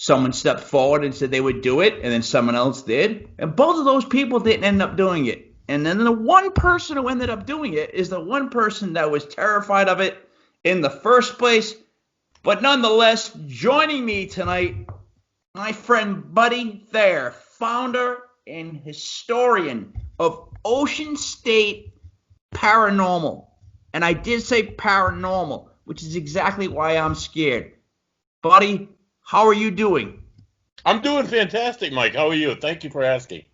someone stepped forward and said they would do it, and then someone else did, and both of those people didn't end up doing it. And then the one person who ended up doing it is the one person that was terrified of it in the first place. But nonetheless, joining me tonight, my friend Buddy Thayer, founder and historian of Ocean State Paranormal. And I did say paranormal, which is exactly why I'm scared. Buddy, how are you doing? I'm doing fantastic, Mike. How are you? Thank you for asking.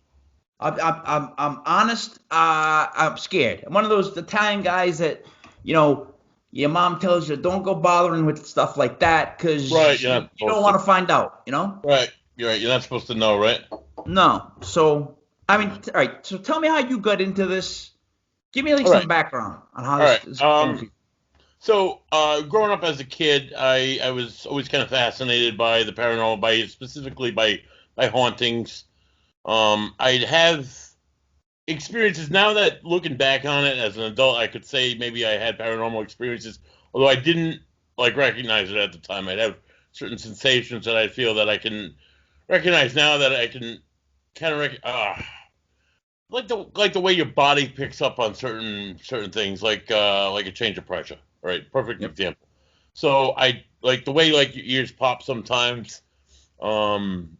I'm honest. I'm scared. I'm one of those Italian guys that, your mom tells you don't go bothering with stuff like that Right, because you're you not don't supposed want to. to find out. Right, you're right. You're not supposed to know, right? No. So, I mean, all right. So tell me how you got into this. Give me like All some right, background on how all this right. is going for you. Growing up as a kid, I was always kind of fascinated by the paranormal, specifically by hauntings. I'd have experiences now that looking back on it as an adult, I could say maybe I had paranormal experiences, although I didn't like recognize it at the time. I'd have certain sensations that I feel that I can recognize now that I can kind of like the way your body picks up on certain things, like a change of pressure. Right, perfect Yep. example. So I like the way like your ears pop sometimes. Um,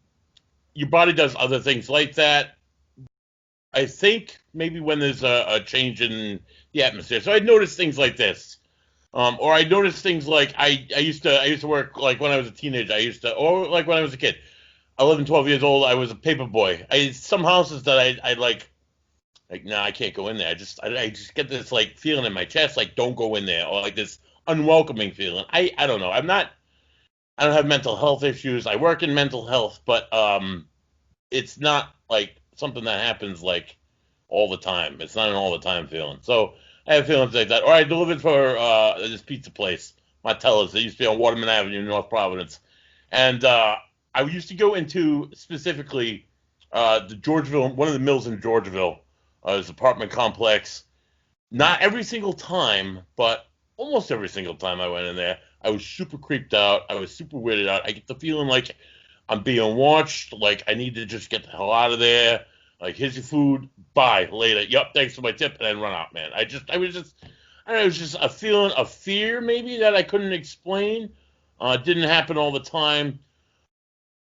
your body does other things like that. I think maybe when there's a change in the atmosphere. So I noticed things like this. Or I noticed things like I used to work like when I was a teenager. Or like when I was a kid. 11, 12 years old. I was a paper boy. Some houses that I like no, I can't go in there. I just get this like feeling in my chest, like don't go in there, or like this unwelcoming feeling. I don't know. I don't have mental health issues. I work in mental health, but it's not like something that happens like all the time. It's not an all the time feeling. So I have feelings like that. Or I delivered for this pizza place, Martella's. They used to be on Waterman Avenue in North Providence, and I used to go into specifically the Georgeville, one of the mills in Georgeville, this apartment complex. Not every single time, but almost every single time I went in there, I was super creeped out. I was super weirded out. I get the feeling like I'm being watched. Like I need to just get the hell out of there. Like here's your food. Bye later. Yup, thanks for my tip, and then run out, man. I don't know, it was just a feeling of fear maybe that I couldn't explain. It didn't happen all the time.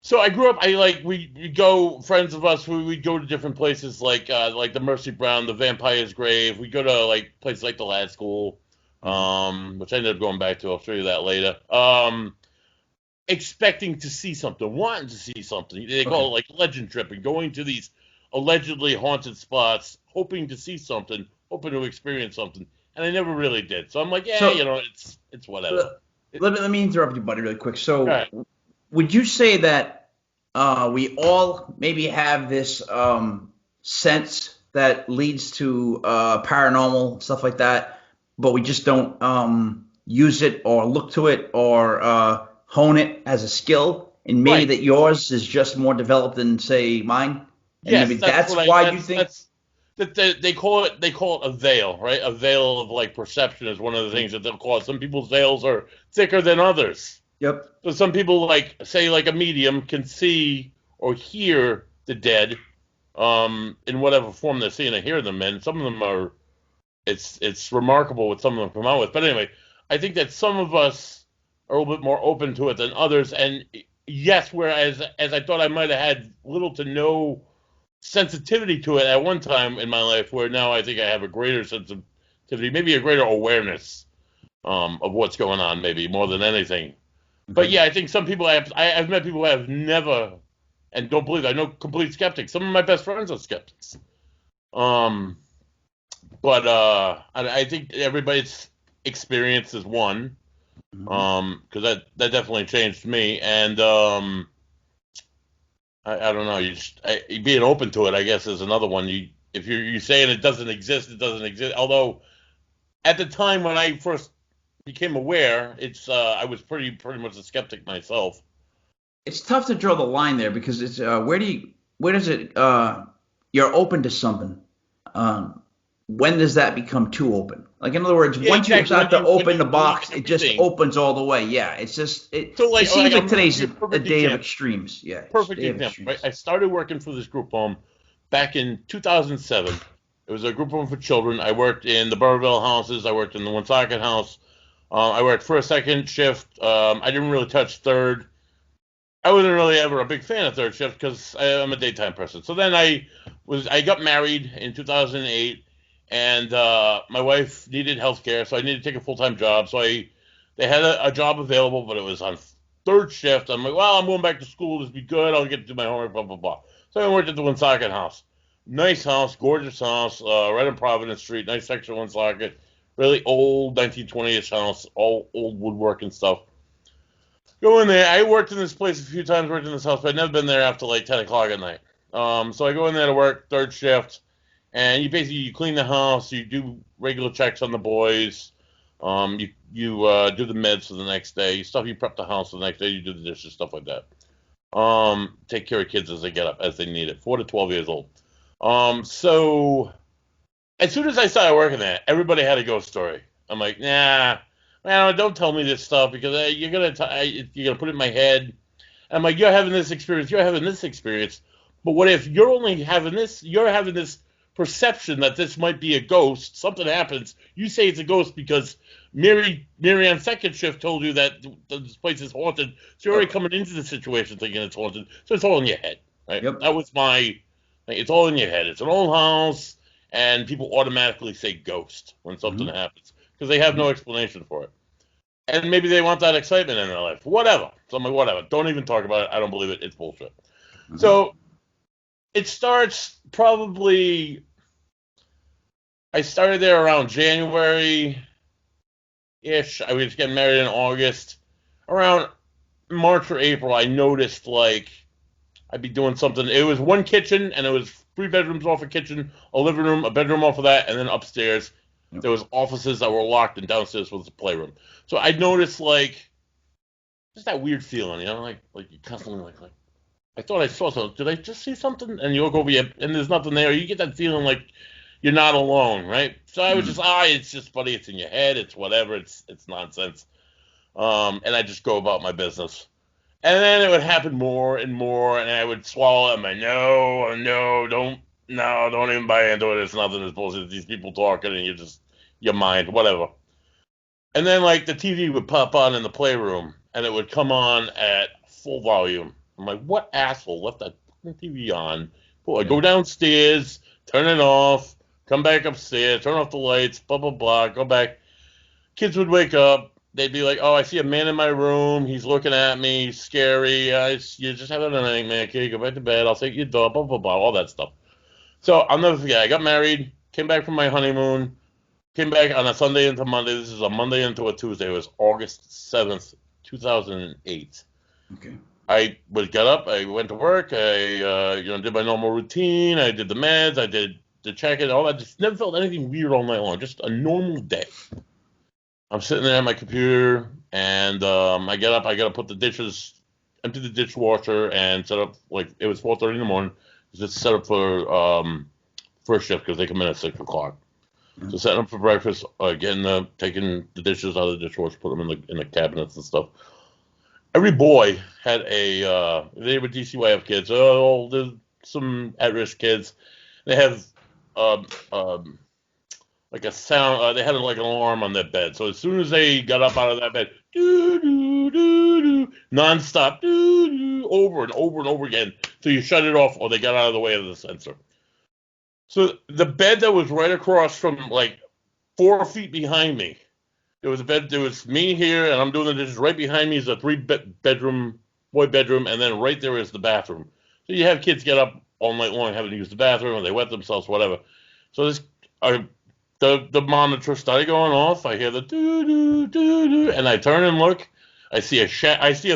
So I grew up. We go friends of us. We'd go to different places like the Mercy Brown, the Vampire's Grave. We go to like places like the Lad School, Mhm. which I ended up going back to. I'll show you that later. Expecting to see something, wanting to see something. They call Okay. it like legend tripping, going to these allegedly haunted spots, hoping to see something, hoping to experience something, and I never really did. So I'm like, yeah, So it's whatever. let, It, let me interrupt you, buddy, really quick. all So right. would you say that we all maybe have this sense that leads to paranormal stuff like that, but we just don't use it or look to it or hone it as a skill, and maybe Right. that yours is just more developed than say mine, and maybe Yes, that's that's what I. why you think. That they call it a veil, right? A veil of like perception is one of the things that they'll call it. Some people's veils are thicker than others. Yep. So some people like say like a medium can see or hear the dead, in whatever form they're seeing or hear them in. Some of them are it's remarkable what some of them come out with. But anyway, I think that some of us are a little bit more open to it than others. And yes, whereas as I thought I might have had little to no sensitivity to it at one time in my life, where now I think I have a greater sensitivity, maybe a greater awareness of what's going on, maybe more than anything. But Okay. yeah, I think some people I've met people who have never and don't believe. I know complete skeptics. Some of my best friends are skeptics. Um, but I think everybody's experience is one. Mhm. Because that definitely changed me, and I don't know. Being open to it, I guess, is another one. If you're saying it doesn't exist, it doesn't exist. Although at the time when I first became aware, I was pretty much a skeptic myself. It's tough to draw the line there because it's where does it you're open to something. Um, when does that become too open? Like, in other words, Yeah, once you exactly. start When to when open you the delete box, it just everything. opens all the way. Yeah, it's just So it seems like I'm gonna give today's you a day of extremes. Yeah, it's a perfect day of example. Right, extremes. I started working for this group home back in 2007. It was a group home for children. I worked in the Burrville houses. I worked in the Woonsocket house. I worked for a second shift. I didn't really touch third. I wasn't really ever a big fan of third shift because I'm a daytime person. So then I got married in 2008, and my wife needed health care, so I needed to take a full time job. So they had a job available, but it was on third shift. I'm like, well, I'm going back to school. This will be good. I'll get to do my homework. Blah blah blah. So I worked at the Woonsocket house. Nice house, gorgeous house, right on Providence Street. Nice section of Woonsocket. Really old 1920s house, all old woodwork and stuff. Go in there. I worked in this place a few times, worked in this house, but I'd never been there after like 10 o'clock at night. So I go in there to work third shift, and you clean the house, you do regular checks on the boys, you do the meds for the next day, you prep the house for the next day, you do the dishes, stuff like that. Take care of kids as they get up, as they need it, 4 to 12 years old. So as soon as I started working there, everybody had a ghost story. I'm like, nah, man, don't tell me this stuff because you're gonna put it in my head. I'm like, you're having this experience, you're having this experience, but what if you're only having this? You're having this perception that this might be a ghost. Something happens. You say it's a ghost because Mary on second shift told you that this place is haunted. So you're already Okay. coming into the situation thinking it's haunted. So it's all in your head, right? Yep. That was my. It's all in your head. It's an old house, and people automatically say ghost when something Mm-hmm. happens because they have no Mm-hmm. explanation for it. And maybe they want that excitement in their life. Whatever. So I'm like, whatever. Don't even talk about it. I don't believe it. It's bullshit. Mm-hmm. So it starts probably. I started there around January ish. I was getting married in August. Around March or April, I noticed like I'd be doing something. It was one kitchen, and it was 3 bedrooms off a kitchen, a living room, a bedroom off of that, and then upstairs Yep. there was offices that were locked, and downstairs was the playroom. So I noticed like just that weird feeling, like you constantly like I thought I saw something. Did I just see something? And you look over you, and there's nothing there. You get that feeling like you're not alone, right? So I was just, Mm-hmm. it's just buddy, it's in your head, it's whatever, it's nonsense. And I just go about my business. And then it would happen more and more, and I would swallow it. I'm like, no, no, don't even buy into it. It's nothing. It's bullshit. These people talking, and you just your mind, whatever. And then like the TV would pop on in the playroom, and it would come on at full volume. I'm like, what asshole left that TV on? Well, I Yeah. go downstairs, turn it off, come back upstairs, turn off the lights, blah blah blah, go back. Kids would wake up. They'd be like, "Oh, I see a man in my room. He's looking at me. He's scary. You're just having a nightmare, kid. Go back to bed. I'll take your dog." Blah blah blah. All that stuff. So I'll never forget. I got married. Came back from my honeymoon. Came back on a Sunday into Monday. This is a Monday into a Tuesday. It was August 7th, 2008. Okay. I was got up. I went to work. I did my normal routine. I did the meds. I did the check-in. All that. Just never felt anything weird all night long. Just a normal day. I'm sitting there at my computer, and I get up. I got to put the dishes, empty the dishwasher, and set up. Like it was 4:30 in the morning. Just set up for first shift because they come in at 6 o'clock. Yeah. So setting up for breakfast, taking the dishes out of the dishwasher, put them in the cabinets and stuff. Every boy had they were DCYF kids. Oh, there's some at-risk kids. They have um, um, like a sound. They had like an alarm on their bed. So as soon as they got up out of that bed, doo doo doo doo, nonstop, doo doo, over and over and over again. So you shut it off, or they got out of the way of the sensor. So the bed that was right across from like 4 feet behind me, there was a bed. There was me here, and I'm doing the dishes. Right behind me is a three-bedroom boy bedroom, and then right there is the bathroom. So you have kids get up all night long having to use the bathroom, or they wet themselves, whatever. So I the monitor started going off. I hear the doo doo doo doo, and I turn and look. I see a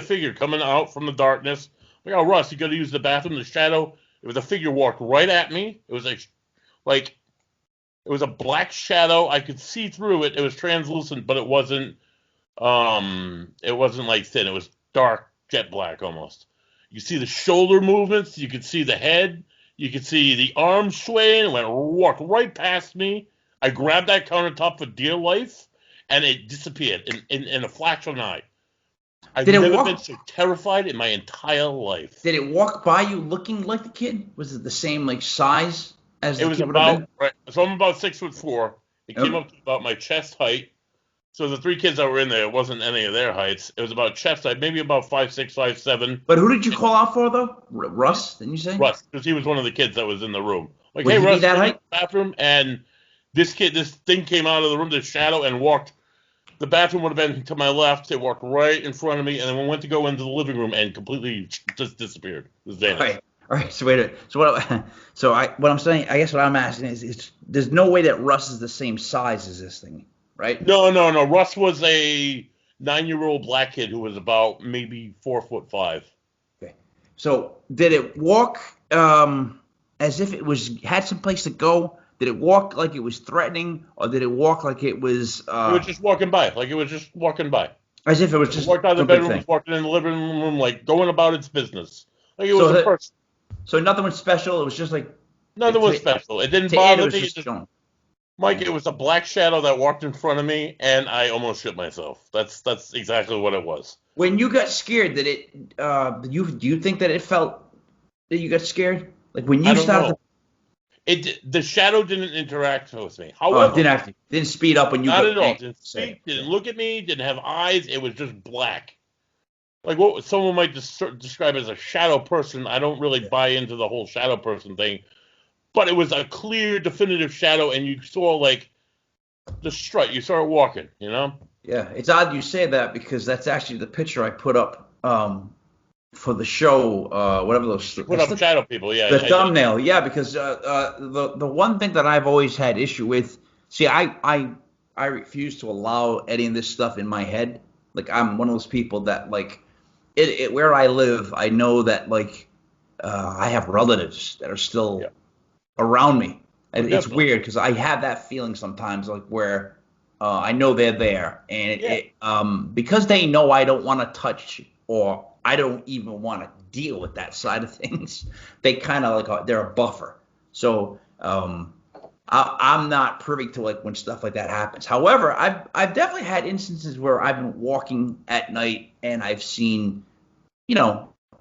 figure coming out from the darkness. I'm like, oh, Russ, you got to use the bathroom. The shadow. It was a figure walked right at me. It was like it was a black shadow. I could see through it. It was translucent, but it wasn't like thin. It was dark, jet black almost. You see the shoulder movements. You could see the head. You could see the arms swaying. It walked right past me. I grabbed that countertop for dear life, and it disappeared in a flash of an eye. I've never been so terrified in my entire life. Did it walk by you looking like the kid? Was it the same like size as the kid would have been? Right. So I'm about 6'4". It came up to about my chest height. So the 3 kids that were in there, it wasn't any of their heights. It was about chest height, maybe about 5'6", 5'7". But who did you call out for though? Russ? Didn't you say? Russ, because he was one of the kids that was in the room. Like, Would hey, he Russ, be that height? bathroom, and this thing came out of the room, this shadow, and walked. The bathroom would have been to my left. It walked right in front of me, and then we went to go into the living room and completely just disappeared. It was All right. So wait a minute. So what I'm saying, I guess what I'm asking is there's no way that Russ is the same size as this thing, right? No. Russ was a 9-year-old black kid who was about maybe 4'5". Okay. So did it walk as if it had some place to go? Did it walk like it was threatening, or did it walk like it was? It was just walking by, like it was just walking by. As if it was just walked out of the bedroom, was walking in the living room, like going about its business, like it was a person. So nothing was special. It was just like nothing was special. It didn't bother me. Mike, it was a black shadow that walked in front of me, and I almost shit myself. That's exactly what it was. When you got scared, did it? Do you think that it felt that you got scared? Like when you started. The shadow didn't interact with me. However, didn't speed up when you not at all. Didn't speak. Didn't look at me. Didn't have eyes. It was just black, like what someone might describe as a shadow person. I don't really buy into the whole shadow person thing, but it was a clear, definitive shadow, and you saw like the strut. You saw it walking. You know. Yeah, it's odd you say that because that's actually the picture I put up. For the show, whatever those put up shadow people, yeah. The thumbnail, yeah, because the one thing that I've always had issue with, see, I refuse to allow any of this stuff in my head. Like I'm one of those people that like where I live, I know that like I have relatives that are still around me. And it's weird because I have that feeling sometimes, like where I know they're there, and because they know I don't want to touch or I don't even want to deal with that side of things. They kind of like they're a buffer. So I'm not privy to like when stuff like that happens. However, I've definitely had instances where I've been walking at night and I've seen,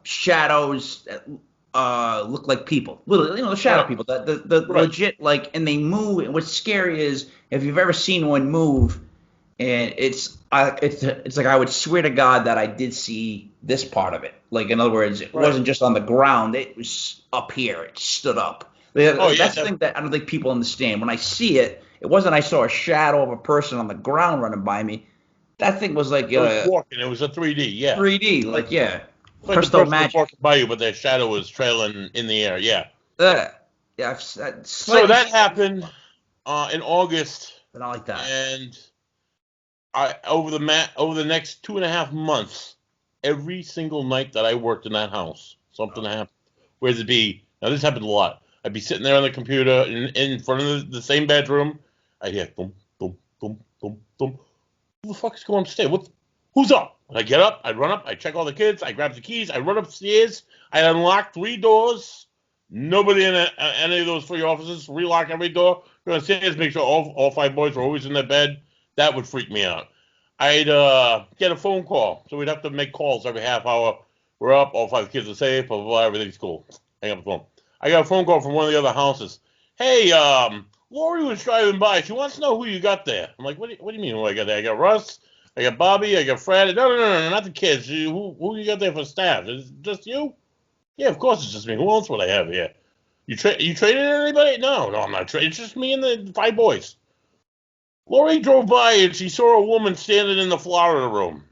shadows that look like people. The shadow people, the legit like, and they move. And what's scary is if you've ever seen one move. And it's like I would swear to God that I did see this part of it. Like, in other words, it wasn't just on the ground. It was up here. It stood up. That's the thing that I don't think people understand. When I see it, it wasn't I saw a shadow of a person on the ground running by me. That thing was like... It was walking. It was a 3D, yeah. 3D, like, yeah. Like Crystal magic. Walking by you, but their shadow was trailing in the air, yeah. So that happened in August. But I like that. And... over the next 2.5 months, every single night that I worked in that house, something happened. Whether it be, now this happened a lot. I'd be sitting there on the computer in front of the same bedroom. I'd hear boom, boom, boom, boom, boom. Who the fuck is going upstairs? Who's up? And I get up, I run up, I check all the kids, I grab the keys, I run upstairs, I unlock 3 doors. Nobody in any of those 3 offices. Relock every door. Go upstairs, make sure all 5 boys were always in their bed. That would freak me out. I'd get a phone call. So we'd have to make calls every half hour. We're up, all 5 kids are safe, blah, blah, blah, everything's cool. Hang up the phone. I got a phone call from one of the other houses. Hey, Lori was driving by. She wants to know who you got there. I'm like, what do you mean who I got there? I got Russ, I got Bobby, I got Fred. No, not the kids. Who you got there for staff? Is it just you? Yeah, of course it's just me. Who else would I have here? You traded anybody? No, I'm not trading. It's just me and the 5 boys. Lori drove by and she saw a woman standing in the Florida room.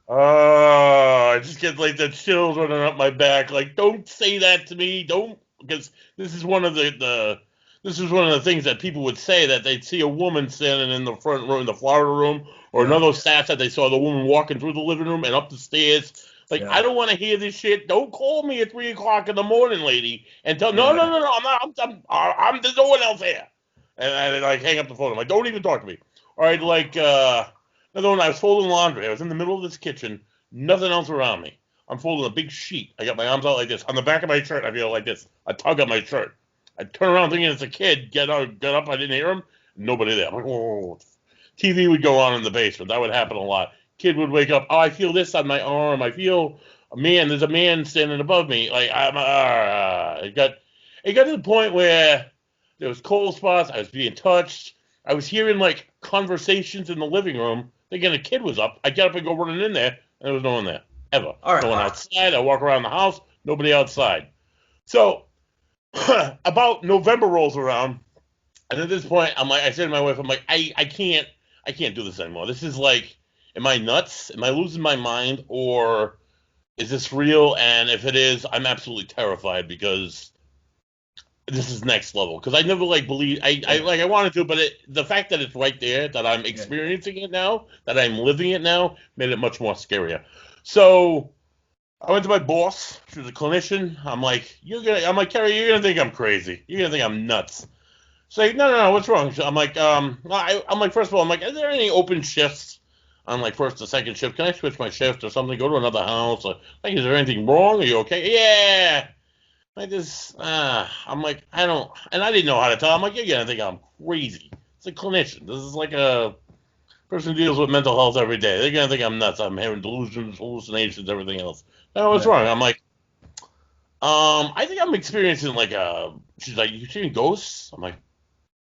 I just get like the chills running up my back. Like, don't say that to me. Don't, because this is one of the things that people would say, that they'd see a woman standing in the front room, in the Florida room, or another stats that they saw the woman walking through the living room and up the stairs. Like, I don't want to hear this shit. Don't call me at 3:00 in the morning, lady, and tell no, I'm not. There's no one else here. And I like hang up the phone. I'm like, don't even talk to me. All right, like another one. I was folding laundry. I was in the middle of this kitchen. Nothing else around me. I'm folding a big sheet. I got my arms out like this. On the back of my shirt, I feel like this. I tug on my shirt. I turn around thinking it's a kid. Get up. I didn't hear him. nobody there. I'm like, whoa. TV would go on in the basement. That would happen a lot. Kid would wake up. Oh, I feel this on my arm. I feel there's a man standing above me. Like it got to the point where there was cold spots. I was being touched. I was hearing like conversations in the living room. Thinking a kid was up. I get up and go running in there, and there was no one there ever. All right. No one outside. I walk around the house. Nobody outside. So about November rolls around, and at this point, I said to my wife, I'm like, I can't do this anymore. This is like, am I nuts? Am I losing my mind, or is this real? And if it is, I'm absolutely terrified because this is next level. Because I never believe I wanted to, but the fact that it's right there, that I'm experiencing it now, that I'm living it now, made it much more scarier. So I went to my boss. She was a clinician. I'm like, Carrie, you're gonna think I'm crazy. You're gonna think I'm nuts. She's like, no, what's wrong? I'm like, I'm like, first of all, I'm like, is there any open shifts on like first or second shift? Can I switch my shift or something? Go to another house? Like, is there anything wrong? Are you okay? Yeah. Like this, I'm like, I don't, and I didn't know how to tell. I'm like, you're gonna think I'm crazy. It's a clinician. This is like a person who deals with mental health every day. They're gonna think I'm nuts. I'm having delusions, hallucinations, everything else. No, what's wrong? I'm like, I think I'm experiencing she's like, you seeing ghosts? I'm like,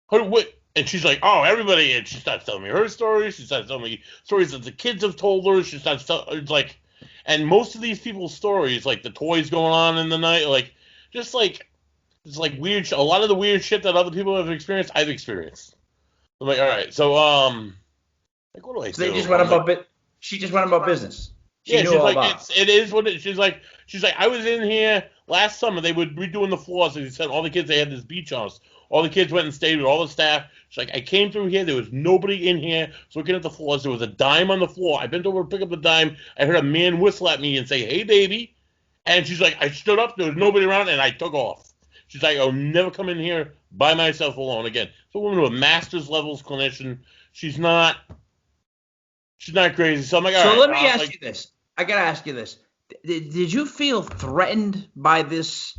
what? And she's like, oh, everybody. And she starts telling me her stories. She starts telling me stories that the kids have told her. She starts it's like, and most of these people's stories, like the toys going on in the night, like, just like, it's like weird. A lot of the weird shit that other people have experienced, I've experienced. I'm like, all right, so like, what do I do? They just went about it. She just went about business. She knew she's all like, about. it is what it. She's like, I was in here last summer. They were redoing the floors. They said all the kids. They had this beach house. All the kids went and stayed with all the staff. She's like, I came through here. There was nobody in here. So looking at the floors, there was a dime on the floor. I bent over to pick up the dime. I heard a man whistle at me and say, "Hey, baby." And she's like, I stood up. There was nobody around, and I took off. She's like, I'll never come in here by myself alone again. So a woman with a master's levels clinician. She's not crazy. So I'm like, all right. So let me ask you this. I gotta ask you this. Did you feel threatened by these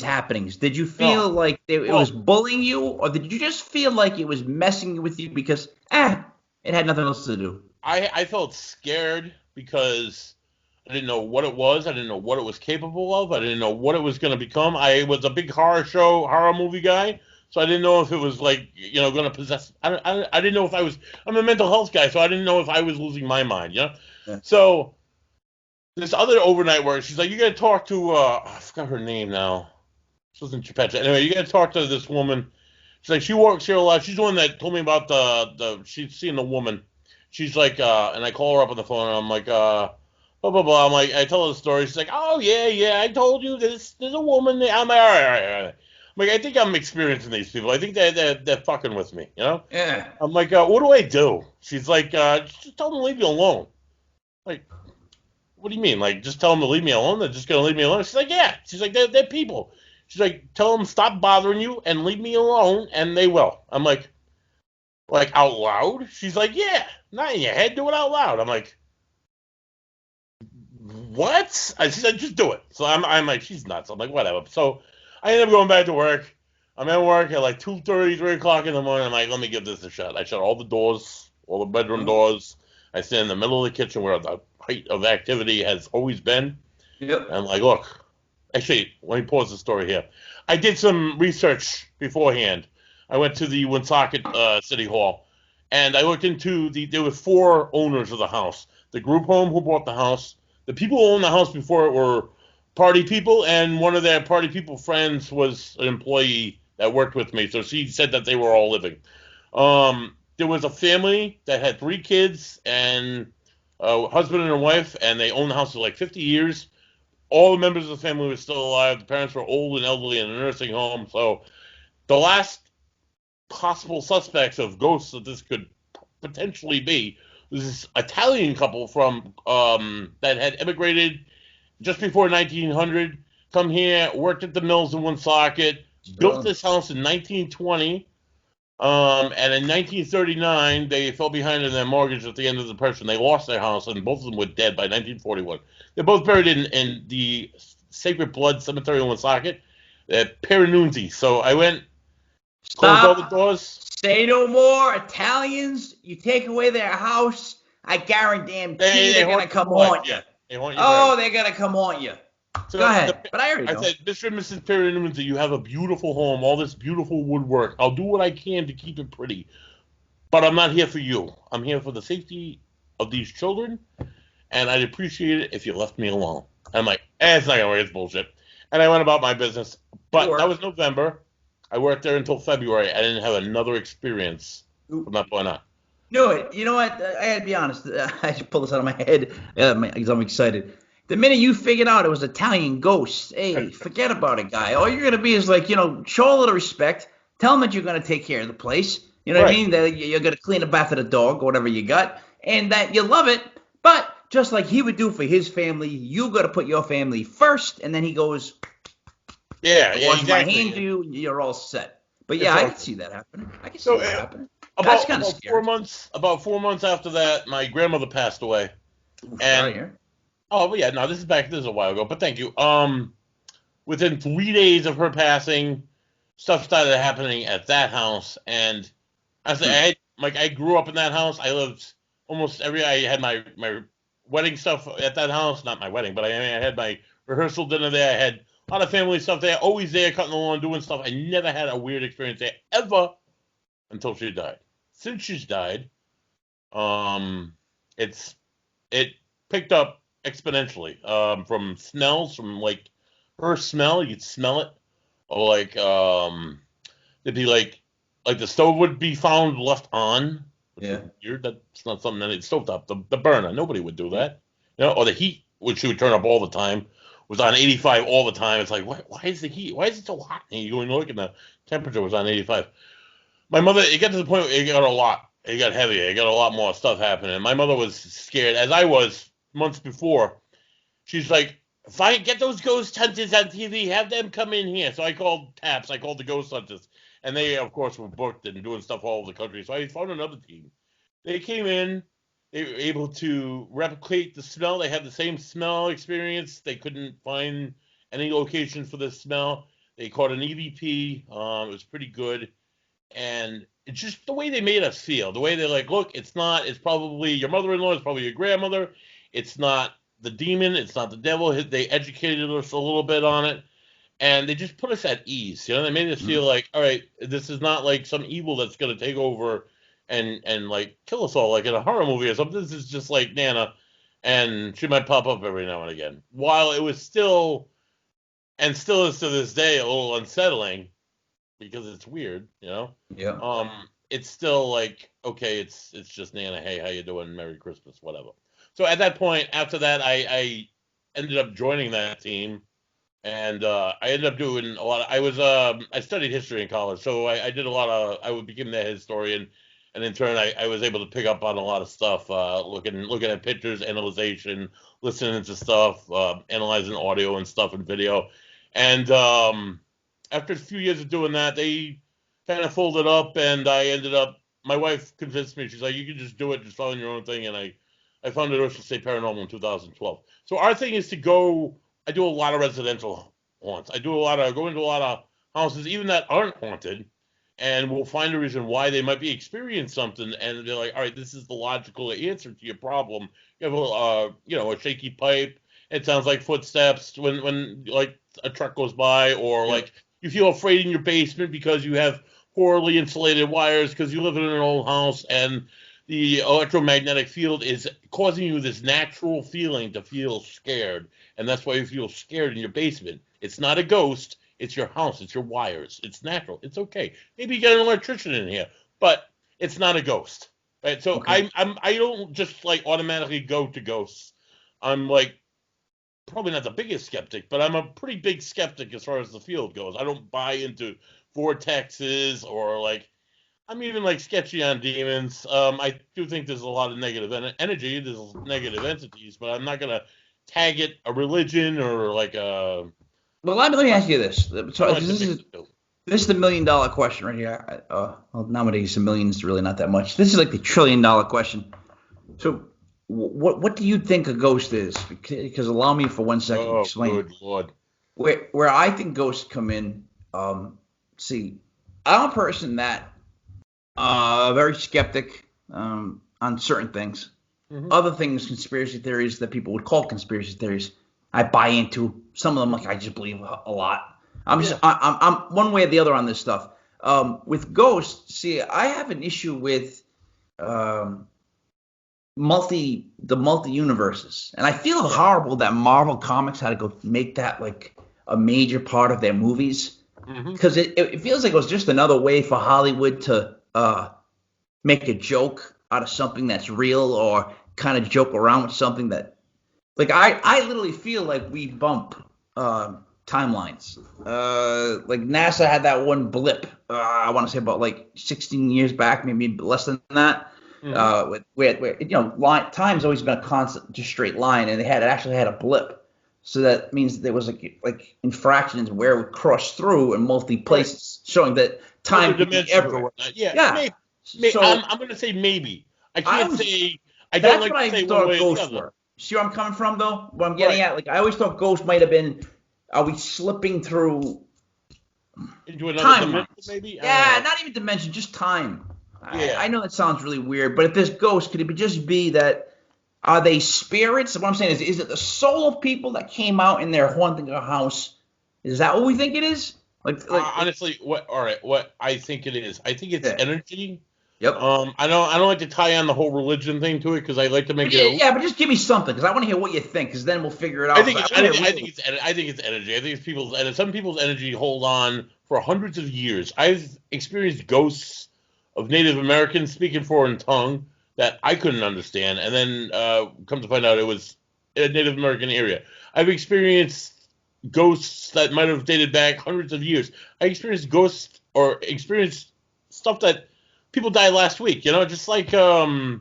happenings? Did you feel like it was bullying you, or did you just feel like it was messing with you because it had nothing else to do? I felt scared because I didn't know what it was. I didn't know what it was capable of. I didn't know what it was going to become. I was a big horror movie guy, so I didn't know if it was like, going to possess. I didn't know if I was. I'm a mental health guy, so I didn't know if I was losing my mind. Yeah. So this other overnight work, she's like, you got to talk to. I forgot her name now. She wasn't Chipetcha. Anyway, you got to talk to this woman. She's like, she works here a lot. She's the one that told me about she's seeing the woman. She's like, and I call her up on the phone, and I'm like, blah blah blah. I'm like, I tell her the story. She's like, oh yeah, I told you there's a woman there. I'm like, all right. I'm like, I think I'm experiencing these people. I think they're fucking with me, Yeah. I'm like, what do I do? She's like, just tell them to leave me alone. Like, what do you mean? Like, just tell them to leave me alone? They're just gonna leave me alone? She's like, yeah. She's like, they're people. She's like, tell them stop bothering you and leave me alone, and they will. I'm like out loud? She's like, yeah, not in your head, do it out loud. I'm like, what? She said, just do it. So I'm like, she's nuts. I'm like, whatever. So I end up going back to work. I'm at work at like 2:30, 3 o'clock in the morning. I'm like, let me give this a shot. I shut all the doors, all the bedroom doors. I stand in the middle of the kitchen where the height of activity has always been. Yep. And I'm like, look, actually, let me pause the story here. I did some research beforehand. I went to the Woonsocket City Hall, and I looked into there were 4 owners of the house. The group home who bought the house. The people who owned the house before it were party people, and one of their party people friends was an employee that worked with me, so she said that they were all living. There was a family that had 3 kids and a husband and a wife, and they owned the house for like 50 years. All the members of the family were still alive. The parents were old and elderly in a nursing home. So the last possible suspects of ghosts that this could potentially be was this Italian couple from that had immigrated just before 1900, come here, worked at the mills in Woonsocket, built this house in 1920, and in 1939 they fell behind in their mortgage at the end of the Depression. They lost their house, and both of them were dead by 1941. They're both buried in the Sacred Blood Cemetery in Woonsocket at Paranunzi. So I went Close all the Stop. doors. Say no more. Italians, you take away their house, I guarantee They they're going haunt to you come for life. haunt you. Yeah, they haunt you forever. Oh, they're going to come haunt you. Go So ahead. But I already I know. said, Mr. and Mrs. Paranormal, you have a beautiful home, all this beautiful woodwork. I'll do what I can to keep it pretty, but I'm not here for you. I'm here for the safety of these children, and I'd appreciate it if you left me alone. I'm like, it's not gonna work. It's bullshit. And I went about my business. But that Sure. was November. I worked there until February. I didn't have another experience from that point on. No, you know what? I got to be honest. I just pulled this out of my head because I'm excited. The minute you figured out it was Italian ghosts, hey, forget about it, guy. All you're going to be is like, show a little respect. Tell them that you're going to take care of the place. You know what I Right. mean? That you're going to clean the bath of the dog, or whatever you got, and that you love it. But just like he would do for his family, you got to put your family first. And then he goes, Yeah, I yeah, wash my exactly. hands of you, you're all set. But It's yeah, I all can see that happening. I can see so that happening. That's about kind of about four scary. months about 4 months after that, my grandmother passed away. Sorry, And here. oh, but yeah, no, this is a while ago, but thank you. Within 3 days of her passing, stuff started happening at that house, and I grew up in that house. I lived almost every. I had my wedding stuff at that house, not my wedding, but I had my rehearsal dinner there. I had a lot of family stuff there. Always there, cutting the lawn, doing stuff. I never had a weird experience there ever until she died. Since she's died, um, it's it picked up exponentially. From smells, from like her smell, you'd smell it, or like it'd be like the stove would be found left on, which Yeah. is weird. That's not something that it's stovetop. The burner, nobody would do that, or the heat, which she would turn up all the time, was on 85 all the time. It's like, why is the heat? Why is it so hot? And you go and look, and the temperature was on 85. My mother, it got to the point where it got a lot. It got heavier. It got a lot more stuff happening. My mother was scared, as I was months before. She's like, get those ghost hunters on TV. Have them come in here. So I called TAPS. I called the ghost hunters. And they, of course, were booked and doing stuff all over the country. So I found another team. They came in. They were able to replicate the smell. They had the same smell experience. They couldn't find any location for the smell. They caught an EVP. It was pretty good. And it's just the way they made us feel. The way they're like, look, it's probably your mother-in-law, it's probably your grandmother. It's not the demon, it's not the devil. They educated us a little bit on it, and they just put us at ease. They made us feel like, all right, this is not like some evil that's going to take over and like kill us all, like in a horror movie or something. This is just like Nana, and she might pop up every now and again. While it was still, and still is to this day, a little unsettling because it's weird. Yeah. It's still like, okay, it's just Nana. Hey, how you doing? Merry Christmas, whatever. So at that point, after that, I ended up joining that team, and I ended up doing a lot. I studied history in college, so I did a lot of. I became the historian, and in turn, I was able to pick up on a lot of stuff, looking at pictures, analyzation, listening to stuff, analyzing audio and stuff and video, and after a few years of doing that, they kind of folded up, and I ended up. My wife convinced me. She's like, "You can just do it, just follow your own thing." And I founded Ocean State Paranormal in 2012. So our thing is to go. I do a lot of residential haunts. Go into a lot of houses, even that aren't haunted, and we'll find a reason why they might be experiencing something, and they're like, "All right, this is the logical answer to your problem. You have a shaky pipe. It sounds like footsteps when like a truck goes by, or Yeah. like you feel afraid in your basement because you have poorly insulated wires because you live in an old house and the electromagnetic field is causing you this natural feeling to feel scared. And that's why you feel scared in your basement. It's not a ghost. It's your house. It's your wires. It's natural. It's okay. Maybe you get an electrician in here, but it's not a ghost. Right? So Okay. I don't just like automatically go to ghosts. I'm like probably not the biggest skeptic, but I'm a pretty big skeptic as far as the field goes. I don't buy into vortexes or like I'm even like sketchy on demons. I do think there's a lot of negative energy. There's negative entities, but I'm not gonna tag it a religion or like a. Well, let me ask you this. I So don't like this to mix is the two. this is the $1 million question right here. Well, nowadays a million is really not that much. This is like the $1 trillion question. So, what do you think a ghost is? Because allow me for 1 second to Oh, explain. good lord! Where I think ghosts come in. See, I'm a person that very skeptic on certain things. Mm-hmm. Other things, conspiracy theories that people would call conspiracy theories, I buy into. Some of them, like I just believe a lot. I'm one way or the other on this stuff. With ghosts, see, I have an issue with um, multi universes, and I feel horrible that Marvel Comics had to go make that like a major part of their movies because it feels like it was just another way for Hollywood to make a joke out of something that's real or kind of joke around with something that like I literally feel like we bump timelines. Like NASA had that one blip. I want to say about like 16 years back, maybe less than that. Where time's always been a constant, just straight line, and it actually had a blip. So that means there was like infractions where it would cross through in multi places, showing that time could be everywhere. Yeah. Maybe. So I'm going to say maybe. I can't say. I don't like to say one way or the other. See where I'm coming from, though? What I'm getting at? Like, I always thought ghosts might have been, are we slipping through into another dimension, maybe? Yeah, not even dimension, just time. Yeah. I know that sounds really weird, but if there's ghosts, could it just be that, are they spirits? What I'm saying is it the soul of people that came out and they're haunting a house? Is that what we think it is? Like honestly, what I think it is. I think it's energy. Yep. I don't like to tie on the whole religion thing to it because I like to make it. Yeah, but just give me something because I want to hear what you think because then we'll figure it out. I think it's energy. I think it's people's, and some people's energy hold on for hundreds of years. I've experienced ghosts of Native Americans speaking foreign tongue that I couldn't understand, and then come to find out it was in a Native American area. I've experienced ghosts that might have dated back hundreds of years. I experienced ghosts or experienced stuff that people died last week. Just like I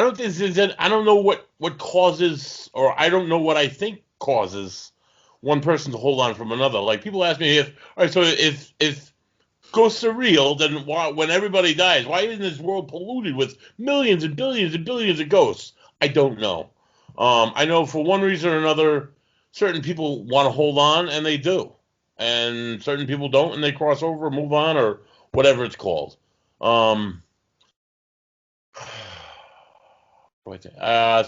don't know what causes, or I don't know what I think causes one person to hold on from another. Like people ask me if ghosts are real, then why, when everybody dies, why isn't this world polluted with millions and billions and billions of ghosts? I don't know. I know for one reason or another, certain people want to hold on, and they do. And certain people don't, and they cross over, move on, or whatever it's called. So I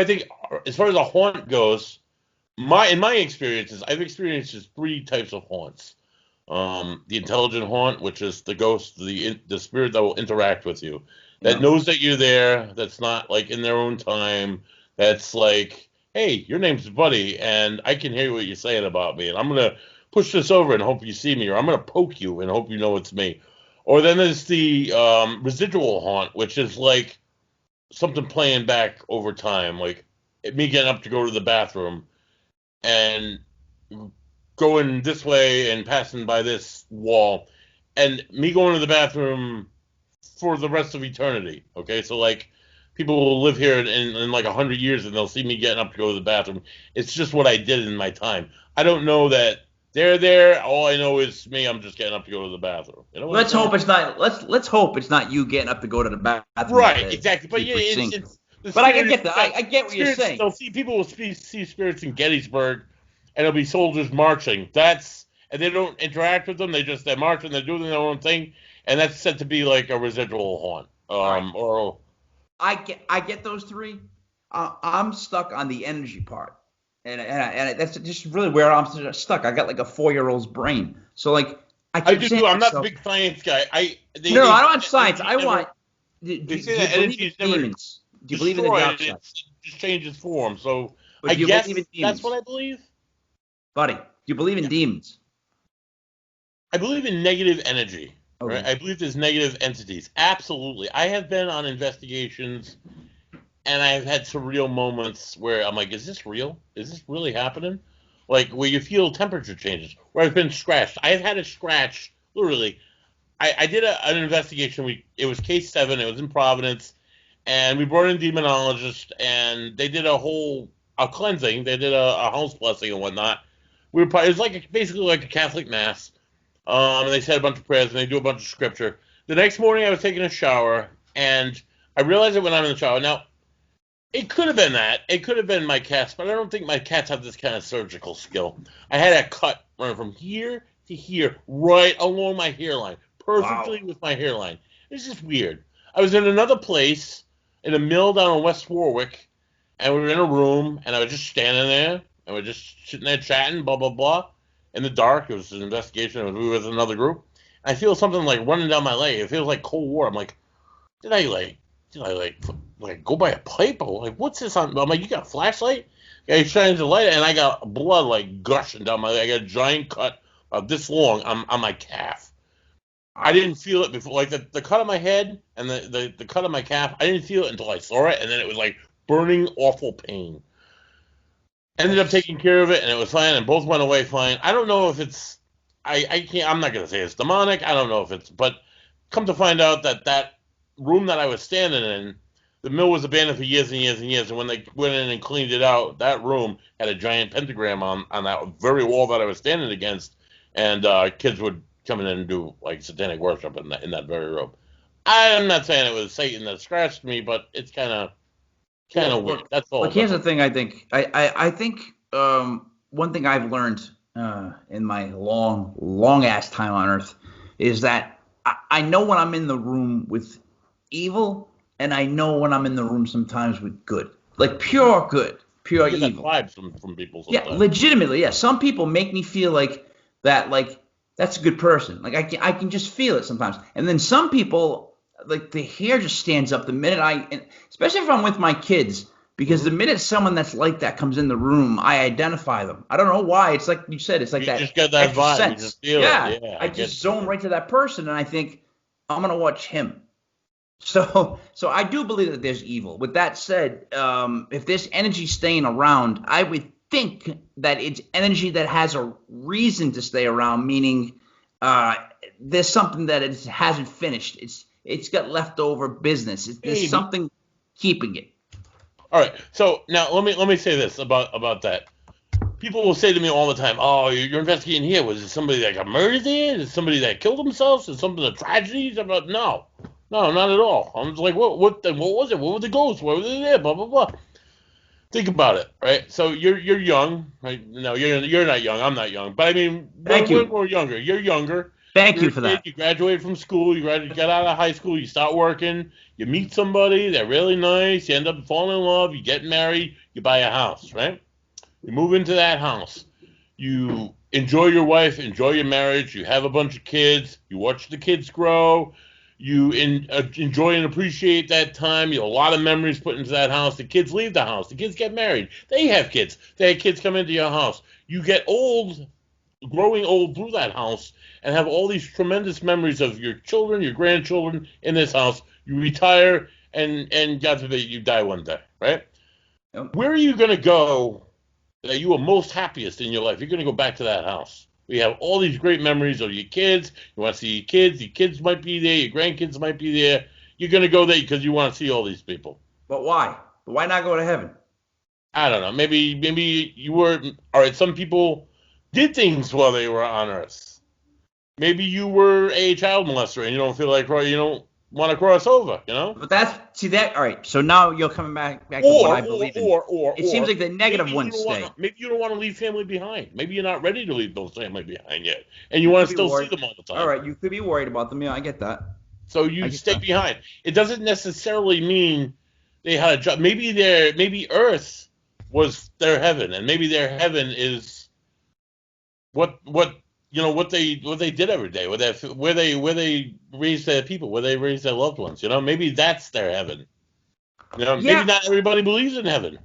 think as far as a haunt goes, in my experiences, I've experienced just three types of haunts. The intelligent haunt, which is the ghost, the spirit that will interact with you, that knows that you're there, that's not like in their own time, that's like, hey, your name's Buddy, and I can hear what you're saying about me, and I'm going to push this over and hope you see me, or I'm going to poke you and hope you know it's me. Or then there's the residual haunt, which is like something playing back over time, like me getting up to go to the bathroom and going this way and passing by this wall, and me going to the bathroom for the rest of eternity. Okay, so like people will live here in like 100 years and they'll see me getting up to go to the bathroom. It's just what I did in my time. I don't know that they're there. All I know is me. I'm just getting up to go to the bathroom. Let's hope it's not. Let's hope it's not you getting up to go to the bathroom. Right, exactly. But yeah, it's but I get that. I get what you're saying. People will see spirits in Gettysburg, and it'll be soldiers marching. And they don't interact with them. They're marching. They're doing their own thing, and that's said to be like a residual haunt. Or I get those three. I'm stuck on the energy part. And that's just really where I'm stuck. I got like a 4-year-old's brain. So like I do too. I'm not the big science guy. I don't want science. I want. Do you believe in demons? Do you believe in the dark side? It just changes form. So I guess that's what I believe. Buddy, do you believe in demons? I believe in negative energy. Okay. Right? I believe there's negative entities. Absolutely. I have been on investigations. And I've had surreal moments where I'm like, is this real? Is this really happening? Like where you feel temperature changes, where I've been scratched. I've had a scratch, literally. I did an investigation. It was case 7. It was in Providence. And we brought in demonologists, and they did a cleansing. They did a house blessing and whatnot. It was basically like a Catholic mass. And they said a bunch of prayers, and they do a bunch of scripture. The next morning I was taking a shower, and I realized it when I'm in the shower. Now, it could have been that. It could have been my cats, but I don't think my cats have this kind of surgical skill. I had a cut running from here to here, right along my hairline, perfectly Wow. with my hairline. It's just weird. I was in another place, in a mill down in West Warwick, and we were in a room, and I was just standing there, and we are just sitting there chatting, blah, blah, blah. In the dark, it was an investigation, we were with another group. I feel something like running down my leg. It feels like cold water. I'm like, did I like go by a pipe? Or like, what's this on? I'm like, you got a flashlight? Yeah, he shines the light, and I got blood like gushing down my leg. I got a giant cut of this long on my calf. I didn't feel it before, like the cut on my head and the cut on my calf. I didn't feel it until I saw it, and then it was like burning, awful pain. Ended up taking care of it, and it was fine, and both went away fine. I don't know if it's, I can't, I'm not gonna say it's demonic. I don't know if it's, but come to find out that room that I was standing in, the mill was abandoned for years and years and years, and when they went in and cleaned it out, that room had a giant pentagram on that very wall that I was standing against, and kids would come in and do like satanic worship in that very room. I'm not saying it was Satan that scratched me, but it's kind of weird. That's all. Look, here's the thing. I think one thing I've learned in my long ass time on Earth is that I know when I'm in the room with evil, and I know when I'm in the room sometimes with good, like pure good, pure you get evil. That vibes from people. Sometimes. Yeah, legitimately. Yeah, some people make me feel like that. Like that's a good person. Like I can just feel it sometimes. And then some people, like the hair just stands up the minute especially if I'm with my kids, because the minute someone that's like that comes in the room, I identify them. I don't know why. It's like you said. It's like you just get that extra vibe. sense. You just feel it. Yeah, I just zone right to that person, and I think I'm gonna watch him. So I do believe that there's evil. With that said, if there's energy staying around, I would think that it's energy that has a reason to stay around, meaning there's something that it hasn't finished. It's got leftover business. There's something keeping it. All right. So now let me say this about that. People will say to me all the time, "Oh, you're investigating here. Was it somebody that got murdered there? Is it somebody that killed themselves? Is something a tragedy?" About no, not at all. I'm just like, what was it? What were the ghosts? What were they there? Blah blah blah. Think about it, right? So you're young, right? No, you're not young. I'm not young, but I mean, we're younger. You're younger. Thank You're you a for kid, that. You graduated from school. You get out of high school. You start working. You meet somebody. They're really nice. You end up falling in love. You get married. You buy a house, right? You move into that house. You enjoy your wife, enjoy your marriage. You have a bunch of kids. You watch the kids grow. You enjoy and appreciate that time. You have a lot of memories put into that house. The kids leave the house. The kids get married. They have kids. They have kids come into your house. You get old, growing old through that house, and have all these tremendous memories of your children, your grandchildren in this house. You retire, and God forbid you die one day, right? Yep. Where are you going to go that you were most happiest in your life? You're going to go back to that house. We have all these great memories of your kids. You want to see your kids. Your kids might be there. Your grandkids might be there. You're going to go there because you want to see all these people. But why? But why not go to heaven? I don't know. Maybe you were, all right, some people did things while they were on Earth. Maybe you were a child molester and you don't feel like, you don't want to cross over, you know? But all right. So now you're coming back to what I believe in. It seems like the negative ones stay. Maybe you don't want to leave family behind. Maybe you're not ready to leave those family behind yet, and you want to still see them all the time. All right, you could be worried about them. Yeah, I get that. So you stay behind. It doesn't necessarily mean they had a job. Maybe Earth was their heaven, and maybe their heaven is what they did every day, where they raised their people, where they raised their loved ones. Maybe that's their heaven. Maybe not everybody believes in heaven.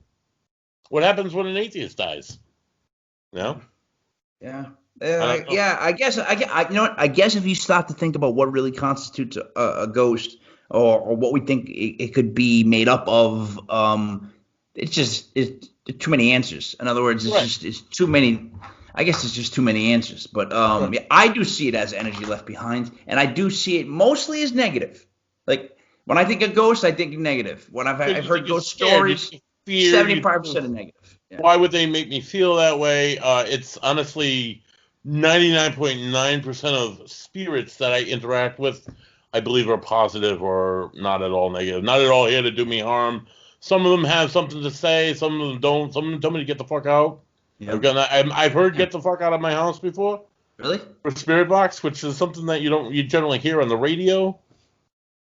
What happens when an atheist dies? Yeah. I guess I guess if you start to think about what really constitutes a ghost, or what we think it could be made up of, it's too many answers. In other words, it's too many. I guess it's just too many answers. But I do see it as energy left behind, and I do see it mostly as negative. Like when I think of ghosts, I think negative. When I've heard ghost stories, 75% negative. Yeah. Why would they make me feel that way? It's honestly 99.9% of spirits that I interact with, I believe, are positive or not at all negative. Not at all here to do me harm. Some of them have something to say. Some of them don't. Some of them tell me to get the fuck out. Yeah. I've heard get the fuck out of my house before. Really? for spirit box, which is something that you generally hear on the radio.